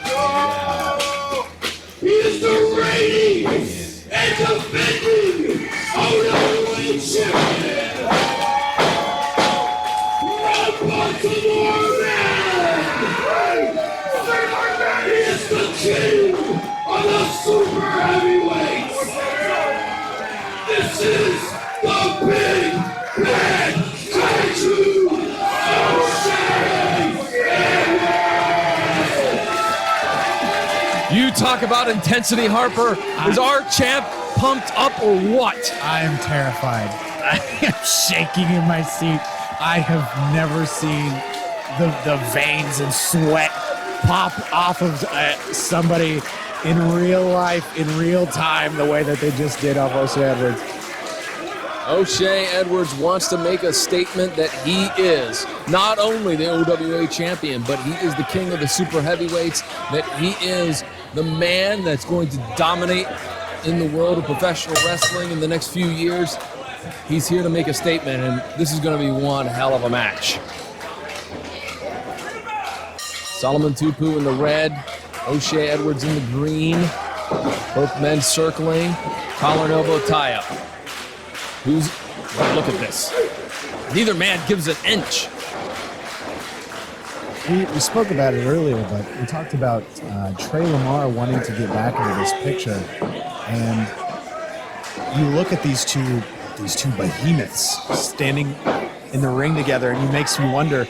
he is the reigning and defending OWA champion from Baltimore, Maryland. He is the king of the super heavyweights. This is the big bad tattoo of You talk about intensity, Harper. Is our champ pumped up or what? I am terrified. I am shaking in my seat. I have never seen the veins and sweat pop off of somebody in real life, in real time, the way that they just did off O'Shea Edwards. O'Shea Edwards wants to make a statement that he is not only the OWA champion, but he is the king of the super heavyweights, that he is the man that's going to dominate in the world of professional wrestling in the next few years. He's here to make a statement, and this is going to be one hell of a match. Solomon Tupu in the red, O'Shea Edwards in the green, both men circling, collar and elbow tie-up. Look at this. Neither man gives an inch. We spoke about it earlier, but we talked about Trey Lamar wanting to get back into this picture. And you look at these two behemoths standing in the ring together, and it makes me wonder,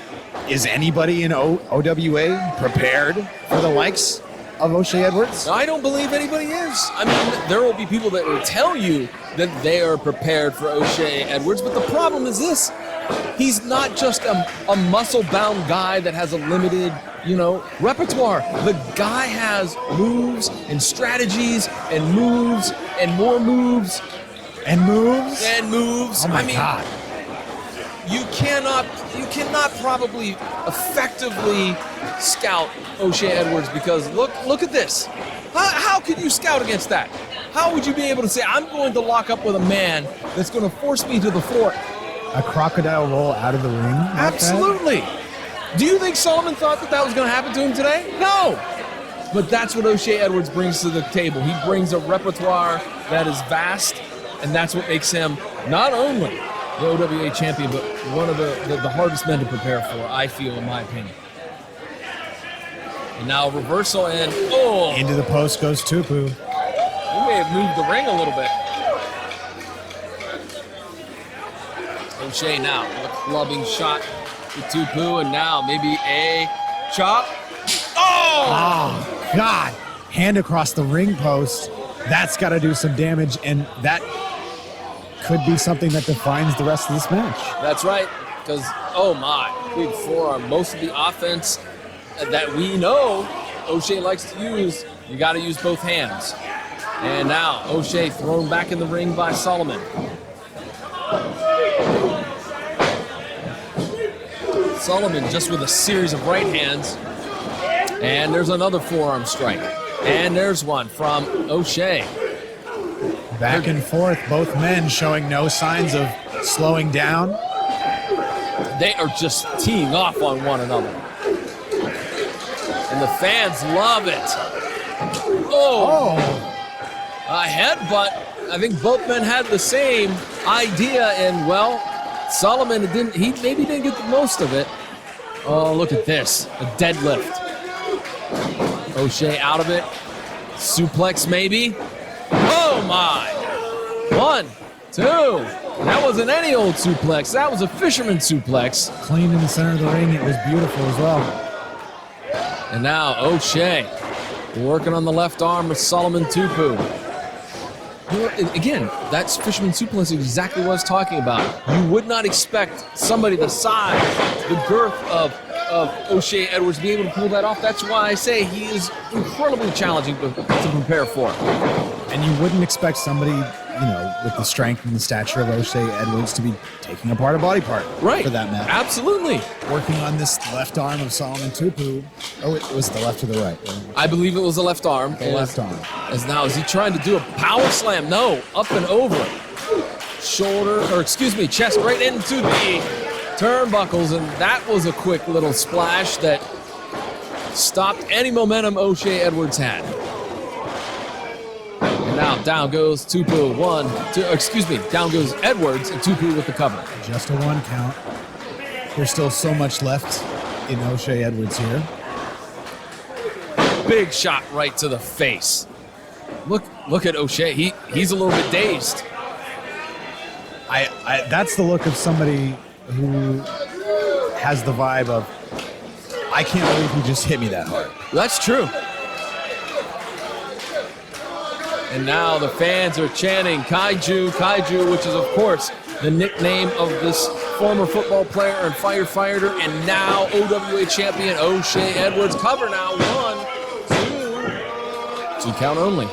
is anybody in OWA prepared for the likes of O'Shea Edwards? I don't believe anybody is. I mean, there will be people that will tell you that they are prepared for O'Shea Edwards, but the problem is this. He's not just a muscle-bound guy that has a limited, repertoire. The guy has moves and strategies and moves and more moves. And moves? And moves. Oh my God. You cannot probably effectively scout O'Shea Edwards, because look at this. How could you scout against that? How would you be able to say, I'm going to lock up with a man that's going to force me to the floor? A crocodile roll out of the ring? Absolutely. Do you think Solomon thought that was going to happen to him today? No. But that's what O'Shea Edwards brings to the table. He brings a repertoire that is vast, and that's what makes him not only the OWA champion, but one of the hardest men to prepare for, I feel, in my opinion. And now reversal, and into the post goes Tupu. He may have moved the ring a little bit. O'Shea now with a clubbing shot to Tupu, and now maybe a chop. Oh, God. Hand across the ring post. That's got to do some damage, and that could be something that defines the rest of this match. That's right, because, oh my, big forearm. Most of the offense that we know O'Shea likes to use, you got to use both hands. And now O'Shea thrown back in the ring by Solomon. Solomon just with a series of right hands. And there's another forearm strike. And there's one from O'Shea. Back and forth, both men showing no signs of slowing down. They are just teeing off on one another. And the fans love it. Oh! A headbutt. I think both men had the same idea, and well, Solomon maybe didn't get the most of it. Oh, look at this. A deadlift. O'Shea out of it. Suplex maybe. Oh my. 1, 2. That wasn't any old suplex. That was a fisherman suplex. Clean in the center of the ring. It was beautiful as well. And now O'Shea working on the left arm of Solomon Tupu. Again, that's fisherman suplex is exactly what I was talking about. You would not expect somebody the size, the girth of O'Shea Edwards to be able to pull that off. That's why I say he is incredibly challenging to prepare for. And you wouldn't expect somebody, with the strength and the stature of O'Shea Edwards to be taking apart a body part. Right. For that matter. Absolutely. Working on this left arm of Solomon Tupu. Oh, it was the left or the right? I believe it was the left arm. The left arm. Is he trying to do a power slam? No, up and over. Chest right into the turnbuckles, and that was a quick little splash that stopped any momentum O'Shea Edwards had. And now down goes Tupu, down goes Edwards, and Tupu with the cover. Just a 1 count. There's still so much left in O'Shea Edwards here. Big shot right to the face. Look at O'Shea. He's a little bit dazed. That's the look of somebody who has the vibe of, I can't believe he just hit me that hard. That's true. And now the fans are chanting Kaiju, Kaiju, which is, of course, the nickname of this former football player and firefighter, and now OWA champion O'Shea Edwards. Cover now, 1, 2. 2 count only.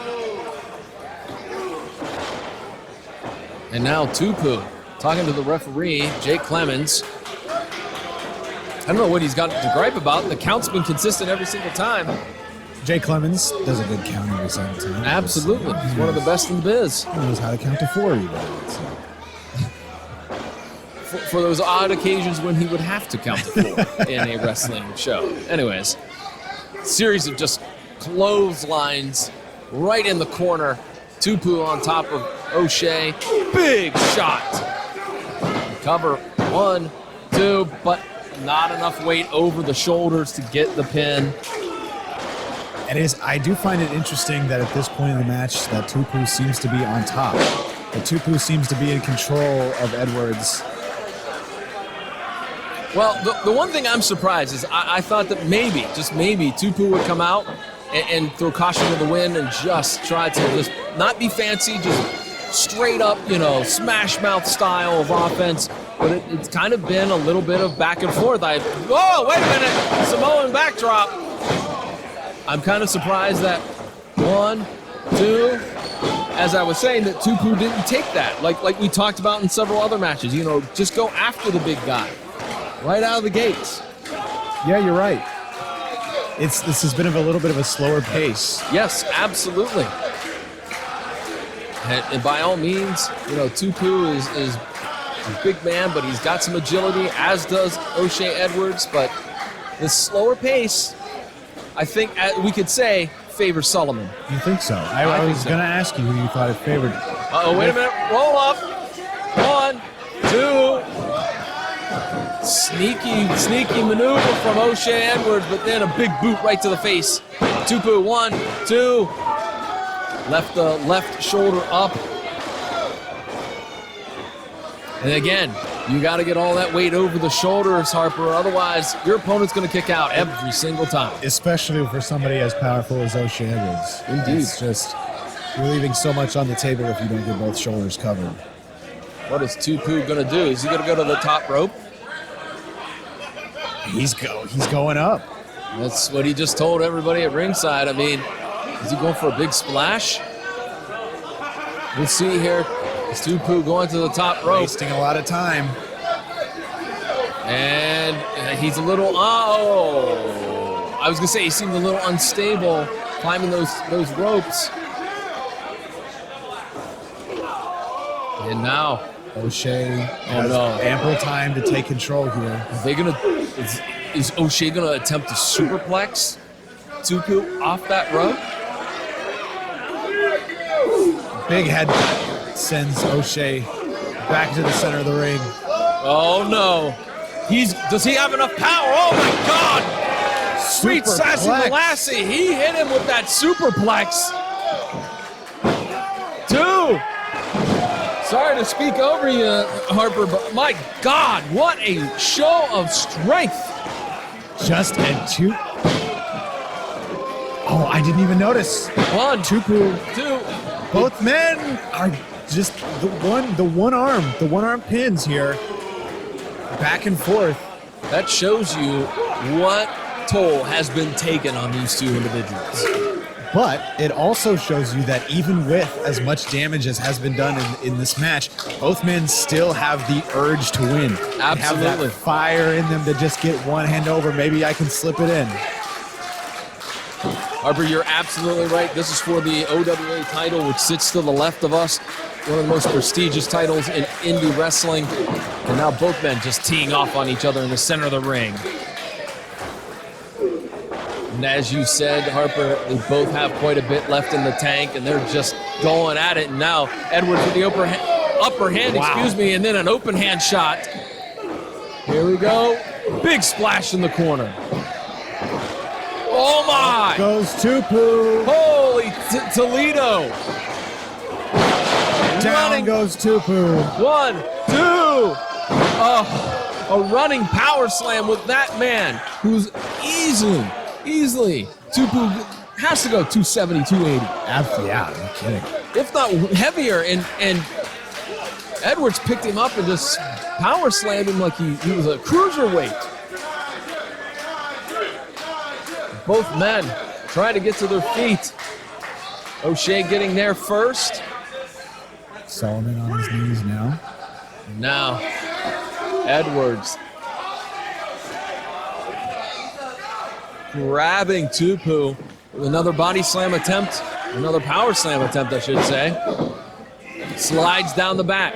And now Tupu talking to the referee, Jake Clemens. I don't know what he's got to gripe about. The count's been consistent every single time. Jay Clemens does a good count every single time. Absolutely. He's one of the best in the biz. He knows how to count to 4 even. So. For those odd occasions when he would have to count to 4 in a wrestling show. Anyways, series of just clotheslines right in the corner. Tupu on top of O'Shea. Big shot. Cover 1, 2, but not enough weight over the shoulders to get the pin. I do find it interesting that at this point in the match that Tupu seems to be on top. That Tupu seems to be in control of Edwards. Well, the one thing I'm surprised is I thought that maybe, just maybe, Tupu would come out and throw caution to the wind and just try to just not be fancy, just straight up, smash mouth style of offense. But it's kind of been a little bit of back and forth. Whoa, wait a minute, Samoan backdrop. I'm kind of surprised that 1, 2, as I was saying, that Tupu didn't take that. Like we talked about in several other matches, just go after the big guy right out of the gates. Yeah, you're right. This has been a little bit of a slower pace. Yes, absolutely. And by all means, Tupu is a big man, but he's got some agility, as does O'Shea Edwards. But this slower pace, I think we could say, favors Solomon. You think so? I was going to ask you who you thought it favored. Uh-oh, wait a minute. Roll up. 1, 2. Sneaky maneuver from O'Shea Edwards, but then a big boot right to the face. Tupu, 1, 2. Left the left shoulder up. And again, you got to get all that weight over the shoulders, Harper. Otherwise, your opponent's going to kick out every single time. Especially for somebody as powerful as O'Shea Edwards. Indeed. It's just, you're leaving so much on the table if you don't get both shoulders covered. What is Tupu going to do? Is he going to go to the top rope? He's going up. That's what he just told everybody at ringside. I mean, is he going for a big splash? We'll see here. Is Tupu going to the top rope? Wasting a lot of time. And he's a little, I was going to say he seemed a little unstable climbing those ropes. And now O'Shea has ample time to take control here. Are they gonna? Is O'Shea gonna attempt to superplex Tupu off that rope? Big head sends O'Shea back to the center of the ring. Oh no! Does he have enough power? Oh my God! Sweet Sassy Molassie, he hit him with that superplex. 2. Sorry to speak over you, Harper, but my God, what a show of strength! Just and 2. Oh, I didn't even notice. 1, Tupu. 2. Both men are just the one arm pins here, back and forth. That shows you what toll has been taken on these two individuals. But it also shows you that even with as much damage as has been done in this match, both men still have the urge to win. Absolutely. They have that fire in them to just get one hand over. Maybe I can slip it in. Harper, you're absolutely right. This is for the OWA title, which sits to the left of us. One of the most prestigious titles in indie wrestling. And now both men just teeing off on each other in the center of the ring. And as you said, Harper, they both have quite a bit left in the tank, and they're just going at it. And now Edwards with the upper hand, and then an open hand shot. Here we go. Big splash in the corner. Oh my! Up goes Tupu. Holy Toledo! Down goes Tupu. 1, 2. Oh, a running power slam with that man who's easily. Tupu has to go 270, 280. Yeah, no kidding. If not heavier, and Edwards picked him up and just power slammed him like he was a cruiserweight. Both men trying to get to their feet. O'Shea getting there first. Solomon on his knees now. Now, Edwards grabbing Tupu with another body slam attempt, another power slam attempt, I should say. Slides down the back.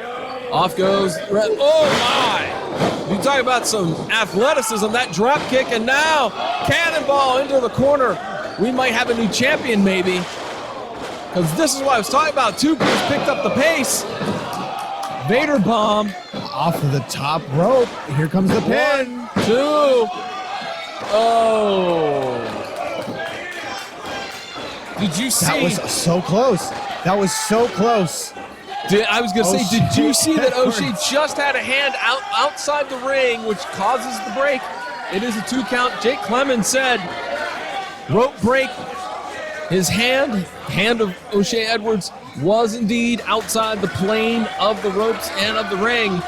Off goes, oh my! You talk about some athleticism, that drop kick, and now cannonball into the corner. We might have a new champion, maybe. Because this is what I was talking about. Tupu's picked up the pace. Vader bomb. Off of the top rope. Here comes the pin. 1, 2. Oh. Did you see? That was so close. That was so close. I was going to say, did you see that O'Shea just had a hand outside the ring, which causes the break? It is a 2 count. Jake Clemens said, rope break. His hand of O'Shea Edwards was indeed outside the plane of the ropes and of the ring.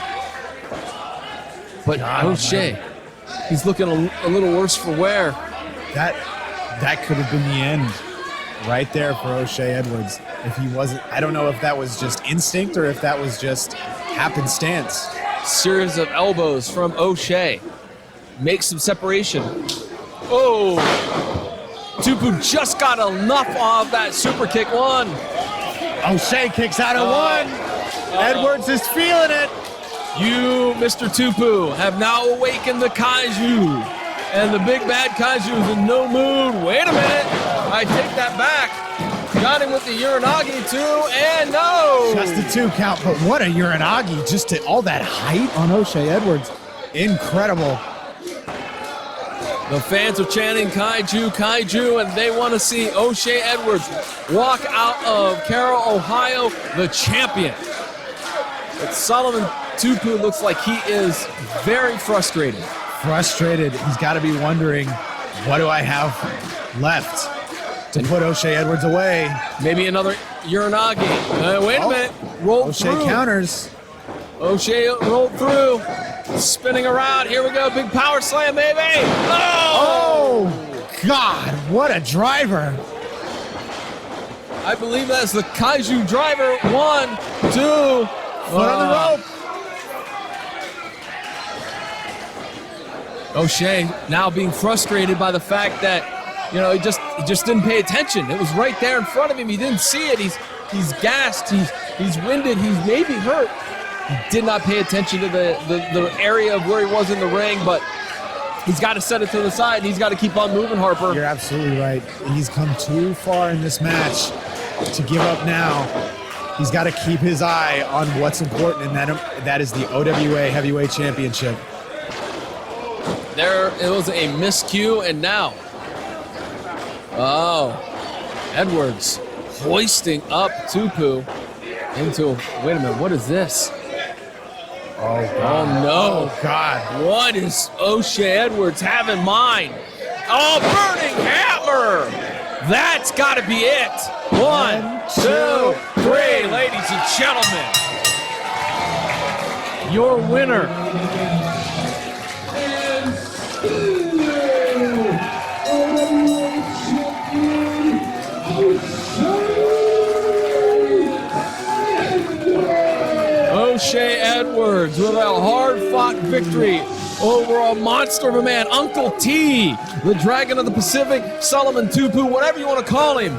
But O'Shea, he's looking a little worse for wear. That could have been the end right there for O'Shea Edwards. If he wasn't, I don't know if that was just instinct or if that was just happenstance. Series of elbows from O'Shea. Makes some separation. Oh! Tupu just got enough of that super kick. 1. O'Shea kicks out of 1. Edwards is feeling it. You, Mr. Tupu, have now awakened the Kaiju. And the big bad Kaiju is in no mood. Wait a minute. I take that back. Got him with the Uranagi too, and no! Just a 2 count, but what a Uranagi. Just to all that height on O'Shea Edwards. Incredible. The fans are chanting Kaiju, and they want to see O'Shea Edwards walk out of Carroll, Ohio, the champion. But Solomon Tupu looks like he is very frustrated. He's got to be wondering, what do I have left to put O'Shea Edwards away? Maybe another Uranagi. Wait a minute. Rolled O'Shea through. Counters. O'Shea rolled through. Spinning around. Here we go. Big power slam, baby. Oh, God. What a driver. I believe that's the Kaiju driver. 1, 2. Foot on the rope. O'Shea now being frustrated by the fact that, he just didn't pay attention. It was right there in front of him. He didn't see it. He's gassed. He's winded. He's maybe hurt. did not pay attention to the area of where he was in the ring, but he's got to set it to the side, and he's got to keep on moving, Harper. You're absolutely right. He's come too far in this match to give up now. He's got to keep his eye on what's important, and that is the OWA Heavyweight Championship. There, it was a miscue, and now, Edwards hoisting up Tupu into, wait a minute, what is this? Oh, God. Oh, no. Oh, God. What is O'Shea Edwards have in mind? Oh, burning hammer! That's got to be it. 1, 2, 3, ladies and gentlemen. Your winner. O'Shea Edwards with a hard-fought victory over a monster of a man, Uncle T, the Dragon of the Pacific, Solomon Tupu, whatever you want to call him.